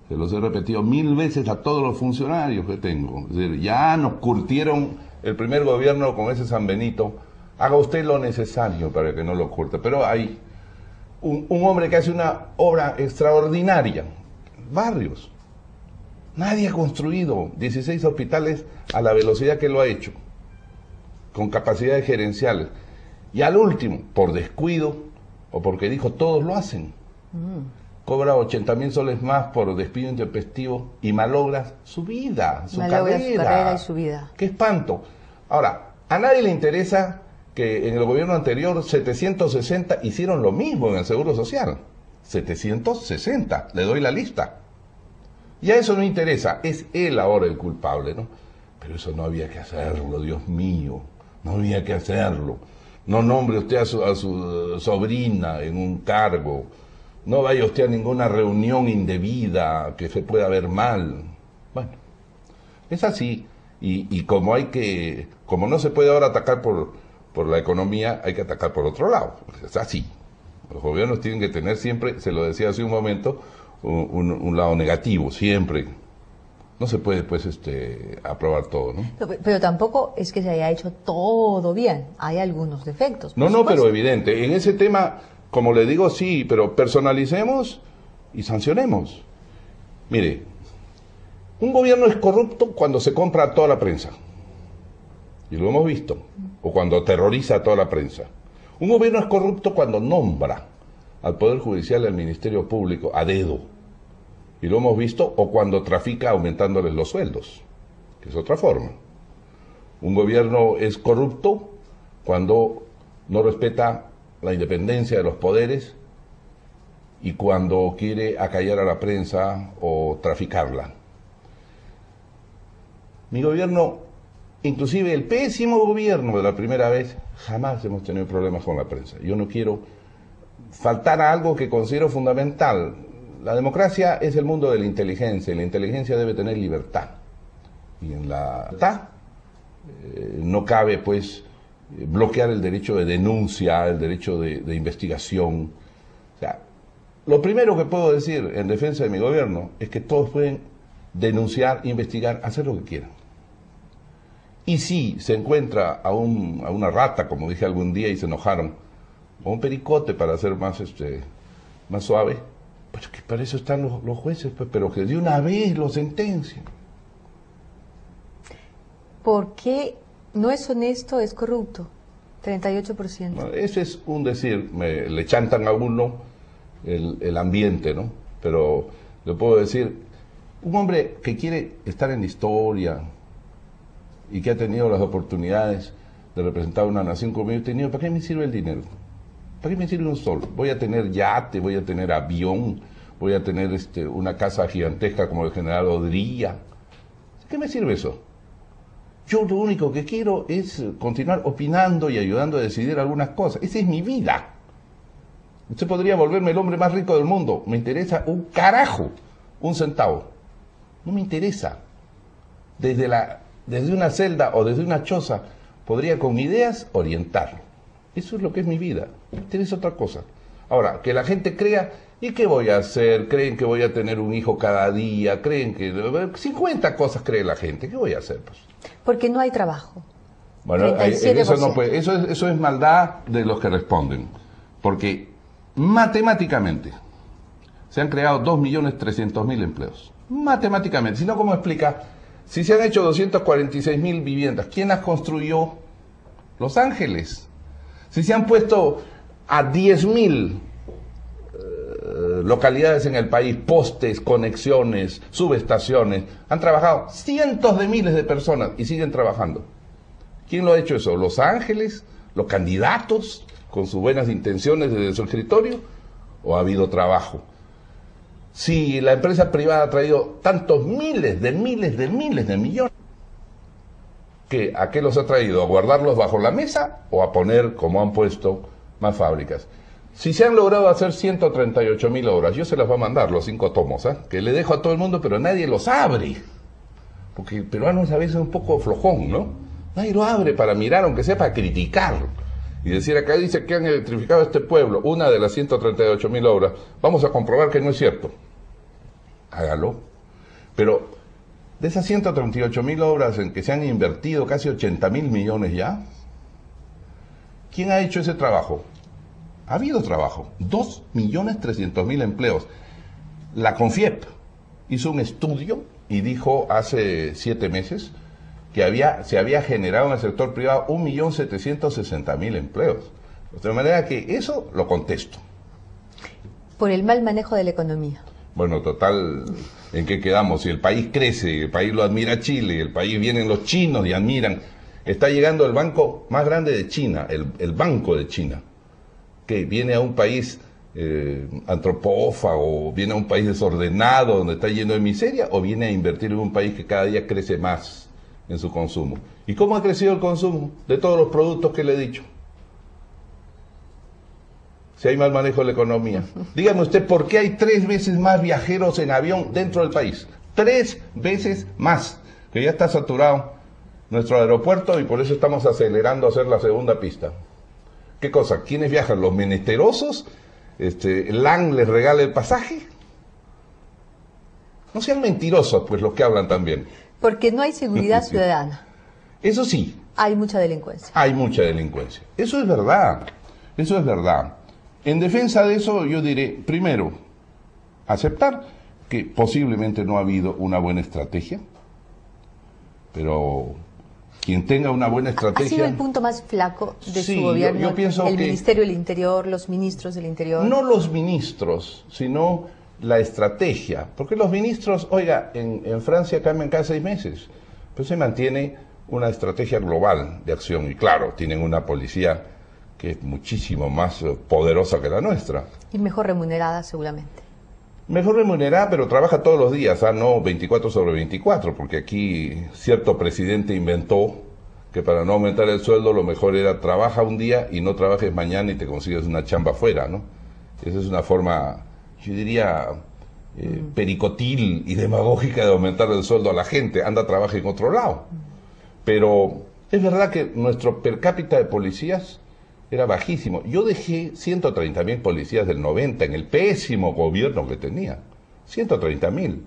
Se los he repetido 1000 veces a todos los funcionarios que tengo. Es decir, ya nos curtieron el primer gobierno con ese San Benito. Haga usted lo necesario para que no lo curte. Pero hay un hombre que hace una obra extraordinaria. Barrios. Nadie ha construido 16 hospitales a la velocidad que lo ha hecho. Con capacidades gerenciales. Y al último, por descuido o porque dijo todos lo hacen. cobra 80.000 soles más por despido intempestivo y malogra su vida, su carrera y su vida. ¡Qué espanto! Ahora, a nadie le interesa que en el gobierno anterior 760 hicieron lo mismo en el Seguro Social. 760, le doy la lista. Ya eso no interesa, es él ahora el culpable, ¿no? Pero eso no había que hacerlo, Dios mío, no había que hacerlo. No nombre usted a su sobrina en un cargo, no vaya usted a ninguna reunión indebida que se pueda ver mal. Bueno, es así, y como no se puede ahora atacar por la economía, hay que atacar por otro lado, es así. Los gobiernos tienen que tener siempre, se lo decía hace un momento, un lado negativo, siempre. No se puede, pues, aprobar todo, ¿no? Pero tampoco es que se haya hecho todo bien. Hay algunos defectos. No, pero evidente. En ese tema, como le digo, sí, pero personalicemos y sancionemos. Mire, un gobierno es corrupto cuando se compra a toda la prensa. Y lo hemos visto. O cuando terroriza a toda la prensa. Un gobierno es corrupto cuando nombra al Poder Judicial y al Ministerio Público a dedo. Y lo hemos visto, o cuando trafica aumentándoles los sueldos, que es otra forma. Un gobierno es corrupto cuando no respeta la independencia de los poderes y cuando quiere acallar a la prensa o traficarla. Mi gobierno, inclusive el pésimo gobierno de la primera vez, jamás hemos tenido problemas con la prensa. Yo no quiero faltar a algo que considero fundamental. La democracia es el mundo de la inteligencia, y la inteligencia debe tener libertad. Y en la libertad no cabe, pues, bloquear el derecho de denuncia, el derecho de investigación. O sea, lo primero que puedo decir en defensa de mi gobierno es que todos pueden denunciar, investigar, hacer lo que quieran. Y si se encuentra a una rata, como dije algún día y se enojaron, o un pericote para hacer más suave, pues que para eso están los jueces, pues, pero que de una vez lo sentencien. ¿Por qué no es honesto, es corrupto? 38%. Bueno, ese es un decir, le chantan a uno el ambiente, ¿no? Pero le puedo decir, un hombre que quiere estar en la historia y que ha tenido las oportunidades de representar una nación como yo he tenido, ¿para qué me sirve el dinero? ¿Para qué me sirve un sol? Voy a tener yate, voy a tener avión, voy a tener una casa gigantesca como el general Odría. ¿Qué me sirve eso? Yo lo único que quiero es continuar opinando y ayudando a decidir algunas cosas. Esa es mi vida. Usted podría volverme el hombre más rico del mundo. Me interesa un carajo, un centavo. No me interesa. Desde una celda o desde una choza podría con ideas orientarlo. Eso es lo que es mi vida. Me interesa otra cosa. Ahora, que la gente crea, ¿y qué voy a hacer? Creen que voy a tener un hijo cada día, creen que 50 cosas cree la gente. ¿Qué voy a hacer, pues? Porque no hay trabajo. Bueno, eso no puede, eso es maldad de los que responden. Porque matemáticamente se han creado 2.300.000 empleos. Matemáticamente. Si no, ¿cómo explica? Si se han hecho 246.000 viviendas, ¿quién las construyó? Los Ángeles. Si se han puesto a 10.000 localidades en el país, postes, conexiones, subestaciones, han trabajado cientos de miles de personas y siguen trabajando. ¿Quién lo ha hecho eso? ¿Los Ángeles? ¿Los candidatos con sus buenas intenciones desde su escritorio? ¿O ha habido trabajo? Si la empresa privada ha traído tantos miles de millones, ¿a qué los ha traído? ¿A guardarlos bajo la mesa o a poner, como han puesto, más fábricas? Si se han logrado hacer 138.000 obras, yo se las voy a mandar, los 5 tomos, que le dejo a todo el mundo, pero nadie los abre. Porque el peruano es a veces un poco flojón, ¿no? Nadie lo abre para mirar, aunque sea para criticar. Y decir, acá dice que han electrificado este pueblo, una de las 138.000 obras. Vamos a comprobar que no es cierto. Hágalo. Pero de esas 138.000 obras en que se han invertido casi 80.000 millones ya, ¿quién ha hecho ese trabajo? Ha habido trabajo. 2.300.000 empleos. La CONFIEP hizo un estudio y dijo hace 7 meses que se había generado en el sector privado 1.760.000 empleos. De manera que eso lo contesto. Por el mal manejo de la economía. Bueno, total, ¿en qué quedamos? Si el país crece, el país lo admira Chile, el país vienen los chinos y admiran. Está llegando el banco más grande de China, el Banco de China, que viene a un país antropófago, viene a un país desordenado, donde está lleno de miseria, o viene a invertir en un país que cada día crece más en su consumo. ¿Y cómo ha crecido el consumo de todos los productos que le he dicho? Si hay mal manejo de la economía. Dígame usted, ¿por qué hay 3 veces más viajeros en avión dentro del país? 3 veces más, que ya está saturado nuestro aeropuerto y por eso estamos acelerando a hacer la segunda pista. ¿Qué cosa? ¿Quiénes viajan? ¿Los menesterosos? ¿LAN les regala el pasaje? No sean mentirosos, pues, los que hablan también. Porque no hay seguridad ciudadana. Eso sí. Hay mucha delincuencia. Hay mucha delincuencia. Eso es verdad. Eso es verdad. En defensa de eso, yo diré, primero, aceptar que posiblemente no ha habido una buena estrategia, pero quien tenga una buena estrategia... ¿Ha sido el punto más flaco de sí, su gobierno? Yo pienso el que Ministerio del Interior, los ministros del Interior. No los ministros, sino la estrategia. Porque los ministros, oiga, en Francia cambian cada 6 meses, pero se mantiene una estrategia global de acción. Y claro, tienen una policía que es muchísimo más poderosa que la nuestra. Y mejor remunerada seguramente. Mejor remunerada, pero trabaja todos los días, no 24/24, porque aquí cierto presidente inventó que para no aumentar el sueldo lo mejor era trabaja un día y no trabajes mañana y te consigues una chamba afuera, ¿no? Esa es una forma, yo diría, pericotil y demagógica de aumentar el sueldo a la gente. Anda, trabaja en otro lado. Pero es verdad que nuestro per cápita de policías era bajísimo. Yo dejé 130.000 policías del 90 en el pésimo gobierno que tenía. 130.000.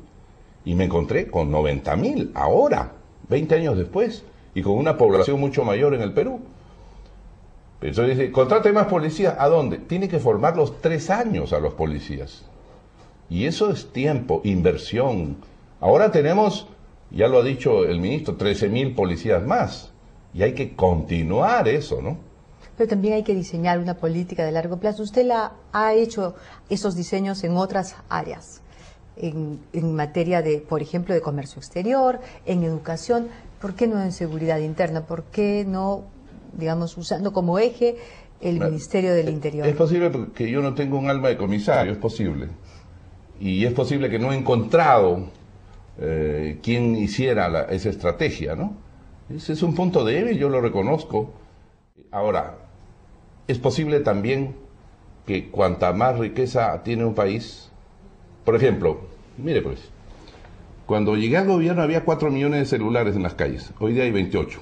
Y me encontré con 90.000 ahora, 20 años después, y con una población mucho mayor en el Perú. Entonces dice, contrate más policías. ¿A dónde? Tiene que formarlos 3 años a los policías. Y eso es tiempo, inversión. Ahora tenemos, ya lo ha dicho el ministro, 13.000 policías más. Y hay que continuar eso, ¿no? Pero también hay que diseñar una política de largo plazo. Usted ha hecho esos diseños en otras áreas, en materia de, por ejemplo, de comercio exterior, en educación. ¿Por qué no en seguridad interna? ¿Por qué no, digamos, usando como eje el Ministerio del Interior? Es posible que yo no tengo un alma de comisario, es posible. Y es posible que no he encontrado quién hiciera esa estrategia, ¿no? Ese es un punto débil, yo lo reconozco. Ahora, es posible también que cuanta más riqueza tiene un país, por ejemplo, mire pues, cuando llegué al gobierno había 4 millones de celulares en las calles, hoy día hay 28.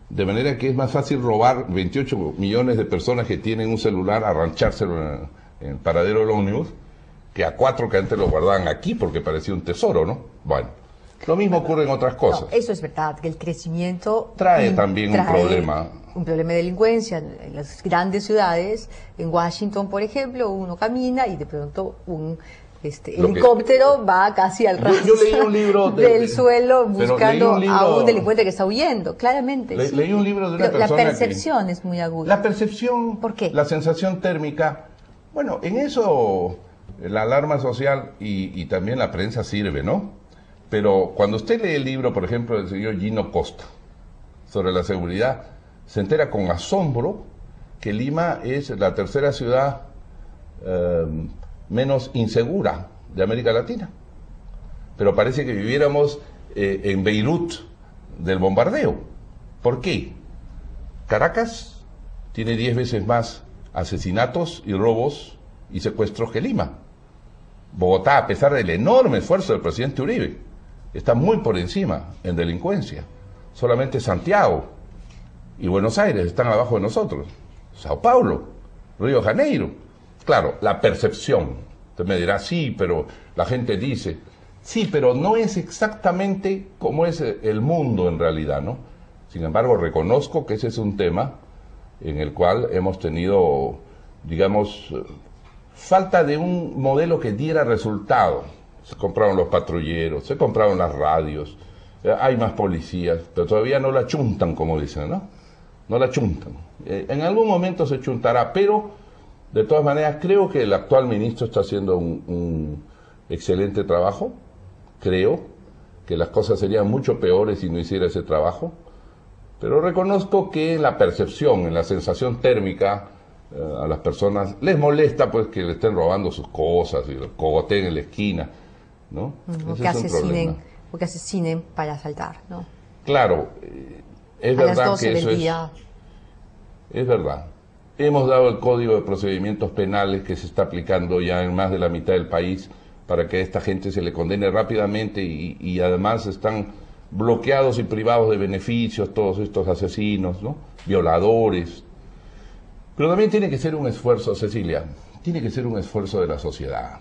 De manera que es más fácil robar 28 millones de personas que tienen un celular, arranchárselo en el paradero del ómnibus, que a 4 que antes lo guardaban aquí porque parecía un tesoro, ¿no? Bueno, lo mismo ocurre en otras cosas. No, eso es verdad, que el crecimiento trae también un problema. Un problema de delincuencia en las grandes ciudades. En Washington, por ejemplo, uno camina y de pronto un helicóptero va casi al ras yo leí un libro del suelo buscando a un delincuente que está huyendo, claramente. Leí un libro de una persona. La percepción es muy aguda. La percepción, ¿por qué? La sensación térmica. Bueno, en eso la alarma social y también la prensa sirve, ¿no? Pero cuando usted lee el libro, por ejemplo, del señor Gino Costa, sobre la seguridad, se entera con asombro que Lima es la tercera ciudad menos insegura de América Latina. Pero parece que viviéramos en Beirut del bombardeo. ¿Por qué? Caracas tiene 10 veces más asesinatos y robos y secuestros que Lima. Bogotá, a pesar del enorme esfuerzo del presidente Uribe, está muy por encima en delincuencia. Solamente Santiago y Buenos Aires están abajo de nosotros. Sao Paulo, Río de Janeiro. Claro, la percepción. Usted me dirá, sí, pero la gente dice. Sí, pero no es exactamente como es el mundo en realidad, ¿no? Sin embargo, reconozco que ese es un tema en el cual hemos tenido, digamos, falta de un modelo que diera resultado. Se compraron los patrulleros, se compraron las radios, hay más policías, pero todavía no la chuntan, como dicen, ¿no? No la chuntan. En algún momento se chuntará, pero De todas maneras, creo que el actual ministro está haciendo un excelente trabajo. Creo que las cosas serían mucho peores si no hiciera ese trabajo. Pero reconozco que en la percepción, en la sensación térmica, a las personas les molesta pues que le estén robando sus cosas y lo cogoteen en la esquina, ¿no? O que asesinen para asaltar, ¿no? Claro, es a verdad las 12 que eso del día. es verdad. Hemos dado el Código de Procedimientos Penales que se está aplicando ya en más de la mitad del país para que a esta gente se le condene rápidamente y además están bloqueados y privados de beneficios todos estos asesinos, ¿no? Violadores. Pero también tiene que ser un esfuerzo, Cecilia, tiene que ser un esfuerzo de la sociedad.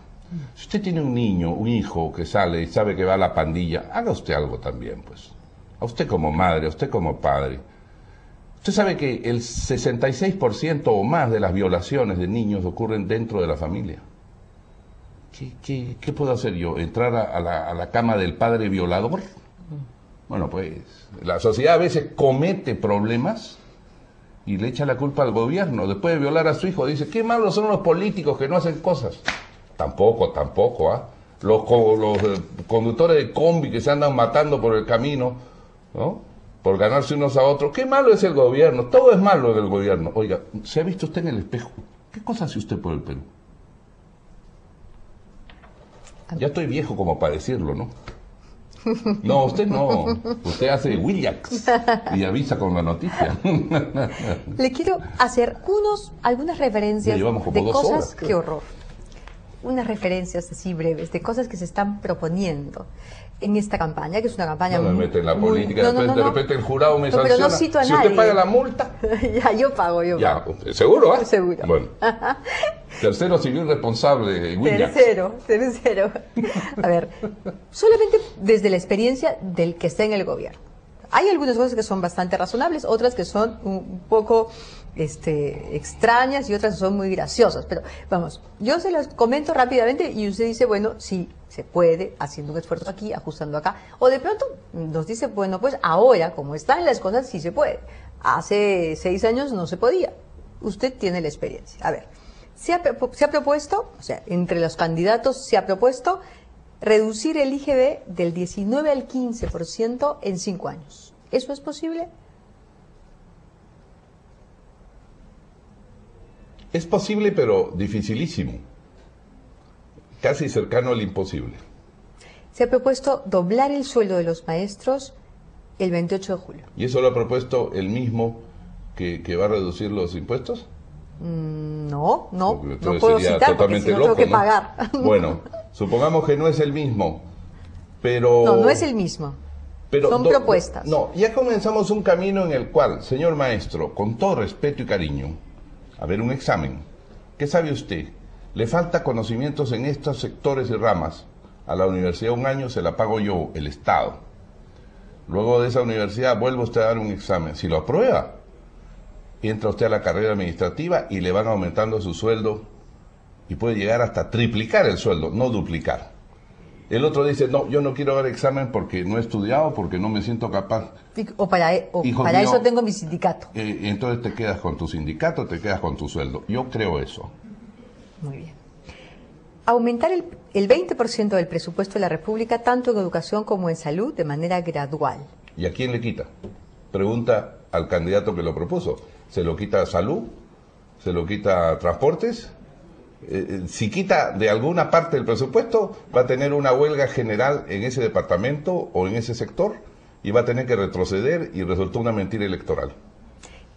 Si usted tiene un niño, un hijo que sale y sabe que va a la pandilla, haga usted algo también, pues. A usted como madre, a usted como padre. Usted sabe que el 66% o más de las violaciones de niños ocurren dentro de la familia. ¿Qué puedo hacer yo? ¿Entrar a la cama del padre violador? Bueno, pues la sociedad a veces comete problemas y le echa la culpa al gobierno. Después de violar a su hijo dice, qué malos son los políticos que no hacen cosas. Tampoco, ¿ah? Los conductores de combi que se andan matando por el camino, ¿no? Por ganarse unos a otros. Qué malo es el gobierno, todo es malo en el gobierno. Oiga, ¿se ha visto usted en el espejo? ¿Qué cosa hace usted por el Perú? Ya estoy viejo como para decirlo, ¿no? No, usted no. Usted hace Willax y avisa con la noticia. Le quiero hacer algunas referencias de cosas, qué horror. Unas referencias así breves de cosas que se están proponiendo en esta campaña, que es una campaña no me mete en la política, de repente el jurado me sanciona. Pero no cito a si nadie. usted paga la multa. Ya, yo pago. Ya, ¿seguro? Seguro. Bueno. Tercero civil responsable, Willax. Tercero. A ver, solamente desde la experiencia del que está en el gobierno. Hay algunas cosas que son bastante razonables, otras que son un poco extrañas y otras que son muy graciosas. Pero vamos, yo se las comento rápidamente y usted dice, bueno, sí, se puede, haciendo un esfuerzo aquí, ajustando acá. O de pronto nos dice, bueno, pues ahora, como están las cosas, sí se puede. Hace 6 años no se podía. Usted tiene la experiencia. A ver, se ha propuesto, o sea, entre los candidatos se ha propuesto reducir el IGB del 19 al 15% en 5 años. ¿Eso es posible? Es posible, pero dificilísimo. Casi cercano al imposible. Se ha propuesto doblar el sueldo de los maestros el 28 de julio. ¿Y eso lo ha propuesto el mismo que va a reducir los impuestos? No puedo citar porque si no tengo que pagar. Bueno, supongamos que no es el mismo, pero... No es el mismo. Pero son propuestas. No, ya comenzamos un camino en el cual, señor maestro, con todo respeto y cariño, a ver, un examen. ¿Qué sabe usted? Le falta conocimientos en estos sectores y ramas. A la universidad 1 año se la pago yo, el Estado. Luego de esa universidad vuelve usted a dar un examen. Si lo aprueba, entra usted a la carrera administrativa y le van aumentando su sueldo y puede llegar hasta triplicar el sueldo, no duplicar. El otro dice, no, yo no quiero dar examen porque no he estudiado, porque no me siento capaz. O para eso tengo mi sindicato. Entonces te quedas con tu sindicato, te quedas con tu sueldo. Yo creo eso. Muy bien. Aumentar el 20% del presupuesto de la República, tanto en educación como en salud, de manera gradual. ¿Y a quién le quita? Pregunta al candidato que lo propuso. ¿Se lo quita a salud? ¿Se lo quita a transportes? Si quita de alguna parte del presupuesto, va a tener una huelga general en ese departamento o en ese sector y va a tener que retroceder y resultó una mentira electoral.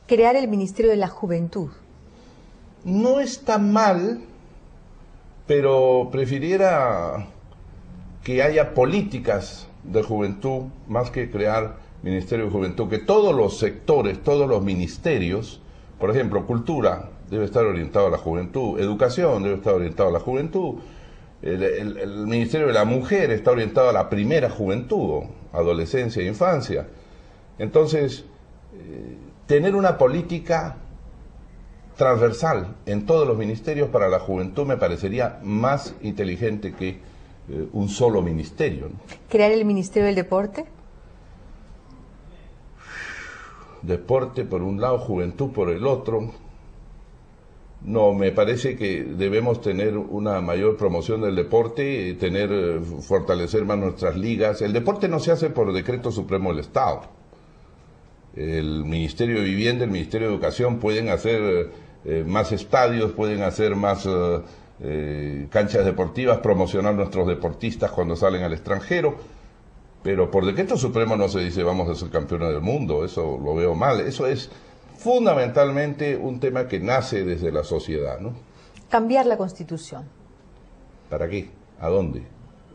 Crear el Ministerio de la Juventud. No está mal, pero prefiriera que haya políticas de juventud más que crear Ministerio de Juventud, que todos los sectores, todos los ministerios, por ejemplo, cultura debe estar orientado a la juventud, educación debe estar orientado a la juventud, el Ministerio de la Mujer está orientado a la primera juventud, adolescencia e infancia. Entonces, tener una política transversal en todos los ministerios para la juventud me parecería más inteligente que un solo ministerio, ¿no? ¿Crear el Ministerio del Deporte? Deporte por un lado, juventud por el otro. No, me parece que debemos tener una mayor promoción del deporte, fortalecer más nuestras ligas. El deporte no se hace por decreto supremo del Estado. El Ministerio de Vivienda, el Ministerio de Educación pueden hacer más estadios, pueden hacer más canchas deportivas, promocionar nuestros deportistas cuando salen al extranjero, pero por decreto supremo no se dice vamos a ser campeones del mundo, eso lo veo mal. Eso es fundamentalmente un tema que nace desde la sociedad, ¿no? Cambiar la Constitución. ¿Para qué? ¿A dónde?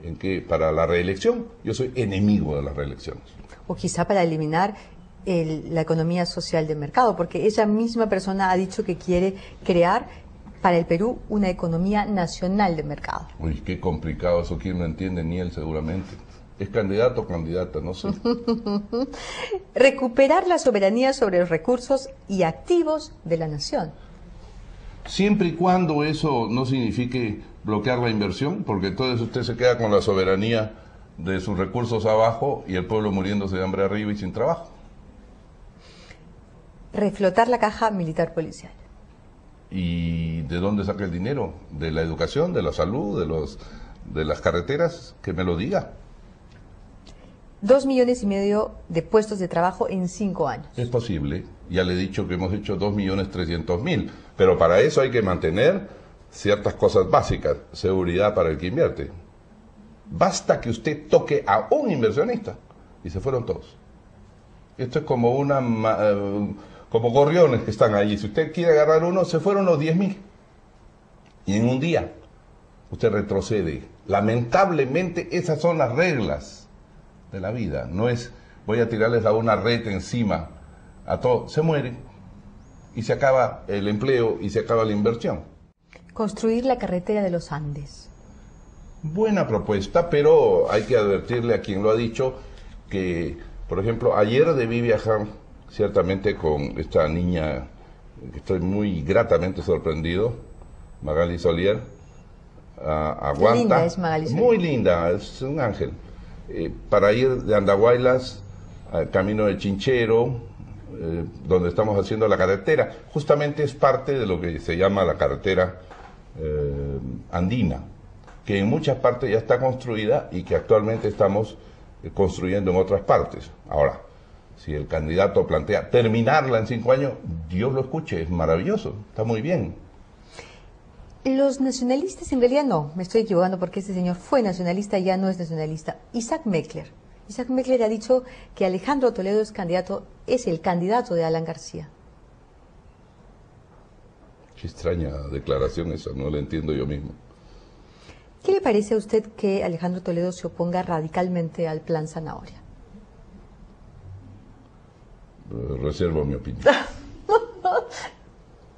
¿En qué? ¿Para la reelección? Yo soy enemigo de las reelecciones. O quizá para eliminar la economía social de mercado, porque esa misma persona ha dicho que quiere crear para el Perú una economía nacional de mercado. Uy, qué complicado eso, ¿quién lo entiende? Ni él seguramente. ¿Es candidato o candidata? No sé. Recuperar la soberanía sobre los recursos y activos de la nación. Siempre y cuando eso no signifique bloquear la inversión, porque entonces usted se queda con la soberanía de sus recursos abajo y el pueblo muriéndose de hambre arriba y sin trabajo. Reflotar la caja militar policial. ¿Y de dónde saca el dinero? ¿De la educación, de la salud, de las carreteras? Que me lo diga. 2,5 millones de puestos de trabajo en 5 años. Es posible. Ya le he dicho que hemos hecho 2.300.000. Pero para eso hay que mantener ciertas cosas básicas. Seguridad para el que invierte. Basta que usted toque a un inversionista y se fueron todos. Esto es como como gorriones que están allí. Si usted quiere agarrar uno, se fueron los 10.000. Y en un día usted retrocede. Lamentablemente esas son las reglas de la vida. No es voy a tirarles a una red encima a todo. Se mueren y se acaba el empleo y se acaba la inversión. Construir la carretera de los Andes. Buena propuesta, pero hay que advertirle a quien lo ha dicho que, por ejemplo, ayer debí viajar ciertamente con esta niña que estoy muy gratamente sorprendido, Magali Solier, a Guanta. Linda es Magali Solier. Muy linda, es un ángel. Para ir de Andahuaylas al camino de Chinchero, donde estamos haciendo la carretera. Justamente es parte de lo que se llama la carretera andina, que en muchas partes ya está construida y que actualmente estamos construyendo en otras partes. Ahora, si el candidato plantea terminarla en 5 años, Dios lo escuche, es maravilloso, está muy bien. Los nacionalistas, en realidad no, me estoy equivocando porque ese señor fue nacionalista, ya no es nacionalista. Isaac Meckler. Isaac Meckler ha dicho que Alejandro Toledo es el candidato de Alan García. Qué extraña declaración esa, no la entiendo yo mismo. ¿Qué le parece a usted que Alejandro Toledo se oponga radicalmente al Plan Zanahoria? Reservo mi opinión.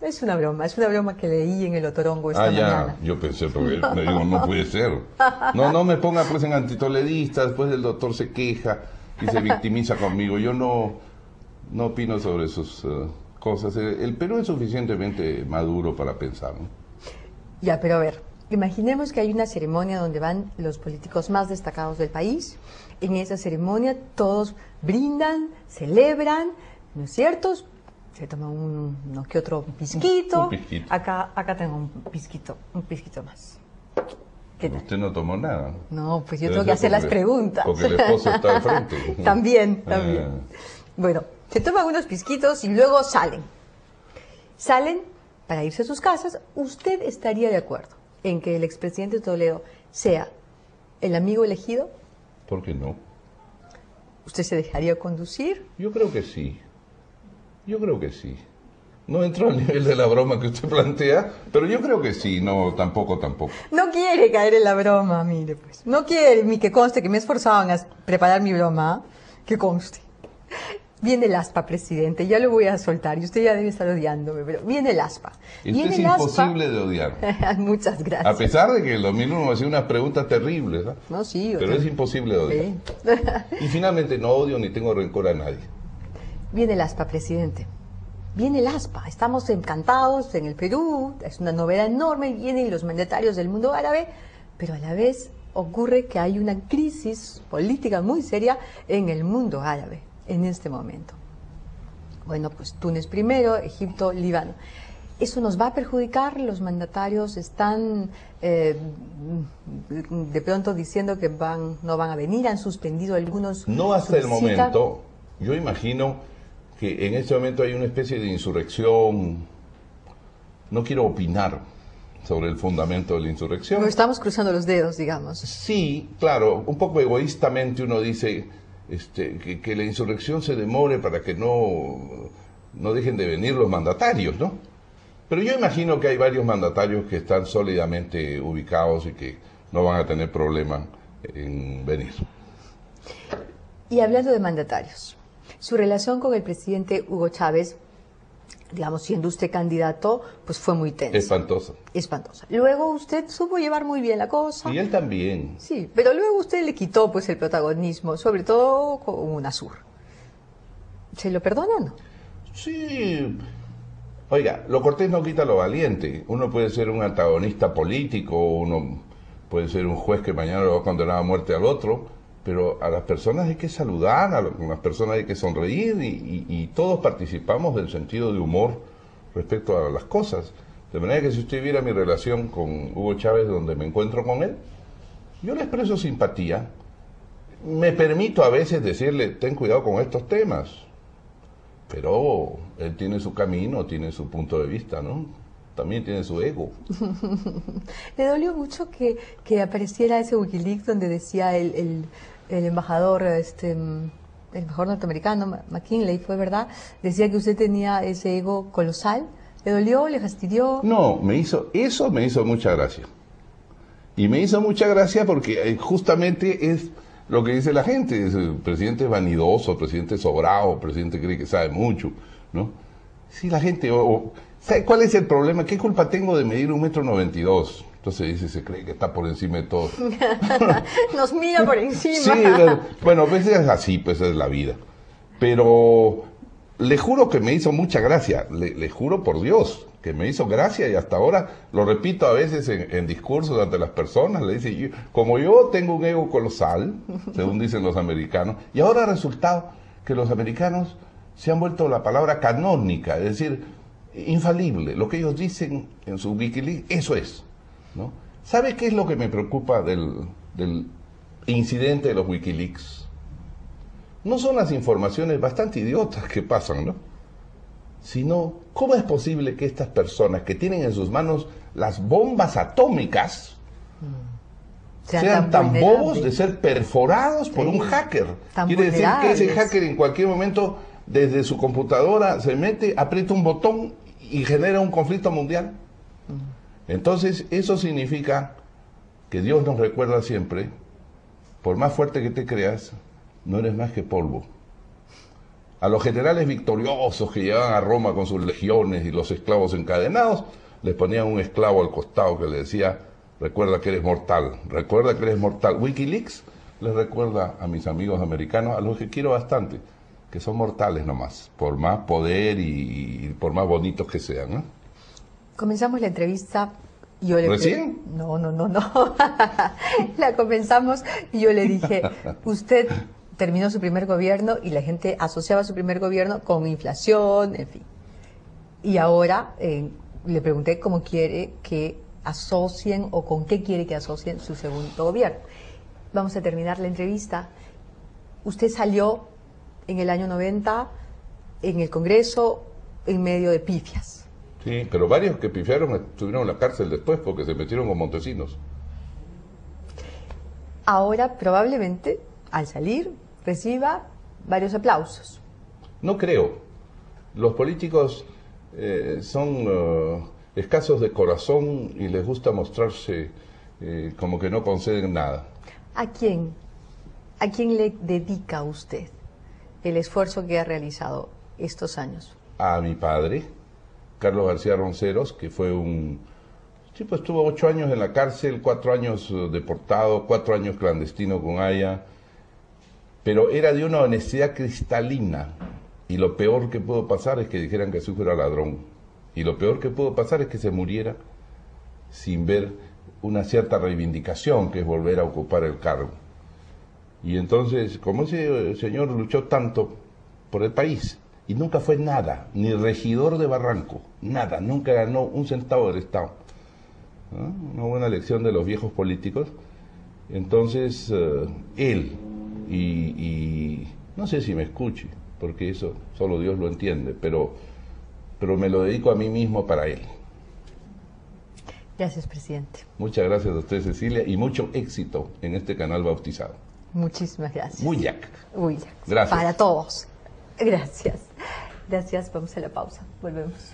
Es una broma que leí en el Otorongo esta mañana. Yo pensé, porque me digo, no puede ser. No me ponga pues en antitoledista, después el doctor se queja y se victimiza conmigo. Yo no opino sobre sus cosas. El Perú es suficientemente maduro para pensar, ¿no? Ya, pero a ver, imaginemos que hay una ceremonia donde van los políticos más destacados del país. En esa ceremonia todos brindan, celebran, ¿no es cierto? Se toma uno que otro pisquito. Un pisquito. Acá tengo un pisquito más. ¿Qué tal? Usted no tomó nada. No, pues yo tengo que hacer las preguntas. Porque el esposo está al frente. También. Bueno, se toman unos pisquitos y luego salen. Salen para irse a sus casas. ¿Usted estaría de acuerdo en que el expresidente Toledo sea el amigo elegido? ¿Por qué no? ¿Usted se dejaría conducir? Yo creo que sí. No entro al nivel de la broma que usted plantea, pero yo creo que sí, no, tampoco. No quiere caer en la broma, mire pues. No quiere, ni que conste que me esforzaban a preparar mi broma, que conste. Viene el aspa, presidente, ya lo voy a soltar y usted ya debe estar odiándome, pero viene el aspa. Esto es imposible de odiar. Muchas gracias. A pesar de que el 2001 me hacía unas preguntas terribles, ¿no? No, sí. Pero es imposible de odiar. Sí. Y finalmente no odio ni tengo rencor a nadie. Viene el aspa, presidente. Viene el aspa. Estamos encantados en el Perú. Es una novedad enorme. Vienen los mandatarios del mundo árabe. Pero a la vez ocurre que hay una crisis política muy seria en el mundo árabe en este momento. Bueno, pues Túnez primero, Egipto, Líbano. ¿Eso nos va a perjudicar? Los mandatarios están de pronto diciendo que no van a venir, han suspendido algunos. No hasta el momento. Yo imagino que en este momento hay una especie de insurrección. No quiero opinar sobre el fundamento de la insurrección. Pero estamos cruzando los dedos, digamos. Sí, claro, un poco egoístamente uno dice que la insurrección se demore para que no dejen de venir los mandatarios, ¿no? Pero yo imagino que hay varios mandatarios que están sólidamente ubicados y que no van a tener problema en venir. Y hablando de mandatarios, su relación con el presidente Hugo Chávez, digamos, siendo usted candidato, pues fue muy tensa. Espantosa. Espantosa. Luego usted supo llevar muy bien la cosa. Y él también. Sí, pero luego usted le quitó pues el protagonismo, sobre todo con UNASUR. ¿Se lo perdona o no? Sí. Oiga, lo cortés no quita lo valiente. Uno puede ser un antagonista político, uno puede ser un juez que mañana lo va a condenar a muerte al otro, pero a las personas hay que saludar, a las personas hay que sonreír y todos participamos del sentido de humor respecto a las cosas. De manera que si usted viera mi relación con Hugo Chávez, donde me encuentro con él, yo le expreso simpatía. Me permito a veces decirle, ten cuidado con estos temas. Pero él tiene su camino, tiene su punto de vista, ¿no? También tiene su ego. ¿Le dolió mucho que apareciera ese Wikileaks donde decía el embajador, el embajador norteamericano, McKinley, fue verdad? Decía que usted tenía ese ego colosal. ¿Le dolió? ¿Le fastidió? No, me hizo mucha gracia. Y me hizo mucha gracia porque justamente es lo que dice la gente. El presidente es vanidoso, el presidente es sobrado, el presidente cree que sabe mucho, ¿no? Si la gente... ¿sabe cuál es el problema? ¿Qué culpa tengo de medir 1,92 m? Entonces dice, se cree que está por encima de todo. Nos mira por encima. Sí, bueno, pues es así, pues es la vida. Pero le juro que me hizo mucha gracia, le juro por Dios que me hizo gracia y hasta ahora lo repito a veces en discursos ante las personas, le dice, como yo tengo un ego colosal, según dicen los americanos, y ahora ha resultado que los americanos se han vuelto la palabra canónica, es decir, infalible, lo que ellos dicen en su Wikileaks, eso es, ¿no? ¿Sabe qué es lo que me preocupa del incidente de los Wikileaks? No son las informaciones bastante idiotas que pasan, ¿no? Sino, ¿cómo es posible que estas personas que tienen en sus manos las bombas atómicas sean tan bobos de ser perforados por un hacker? Quiere decir que ese hacker en cualquier momento desde su computadora se mete, aprieta un botón y genera un conflicto mundial. Entonces, eso significa que Dios nos recuerda siempre, por más fuerte que te creas, no eres más que polvo. A los generales victoriosos que llegaban a Roma con sus legiones y los esclavos encadenados, les ponían un esclavo al costado que le decía, recuerda que eres mortal, recuerda que eres mortal. Wikileaks les recuerda a mis amigos americanos, a los que quiero bastante, que son mortales nomás, por más poder y por más bonitos que sean, ¿no? Comenzamos la entrevista. ¿Recién? No. La comenzamos y yo le dije, usted terminó su primer gobierno y la gente asociaba su primer gobierno con inflación, en fin. Y ahora le pregunté cómo quiere que asocien o con qué quiere que asocien su segundo gobierno. Vamos a terminar la entrevista. Usted salió en el año 90 en el Congreso en medio de pifias. Sí, pero varios que pifiaron estuvieron en la cárcel después porque se metieron con Montesinos. Ahora probablemente al salir reciba varios aplausos. No creo. Los políticos son escasos de corazón y les gusta mostrarse como que no conceden nada. ¿A quién le dedica usted el esfuerzo que ha realizado estos años? A mi padre, Carlos García Ronceros, que fue un tipo, estuvo 8 años en la cárcel, 4 años deportado, 4 años clandestino con Haya, pero era de una honestidad cristalina, y lo peor que pudo pasar es que dijeran que su hijo era ladrón, y lo peor que pudo pasar es que se muriera sin ver una cierta reivindicación, que es volver a ocupar el cargo. Y entonces, como ese señor luchó tanto por el país, y nunca fue nada, ni regidor de Barranco, nada, nunca ganó un centavo del Estado. ¿No? Una buena lección de los viejos políticos. Entonces, él, y no sé si me escuche, porque eso solo Dios lo entiende, pero me lo dedico a mí mismo para él. Gracias, presidente. Muchas gracias a usted, Cecilia, y mucho éxito en este canal bautizado. Muchísimas gracias. Buyac. Buyac. Gracias. Para todos. Gracias. Gracias. Vamos a la pausa. Volvemos.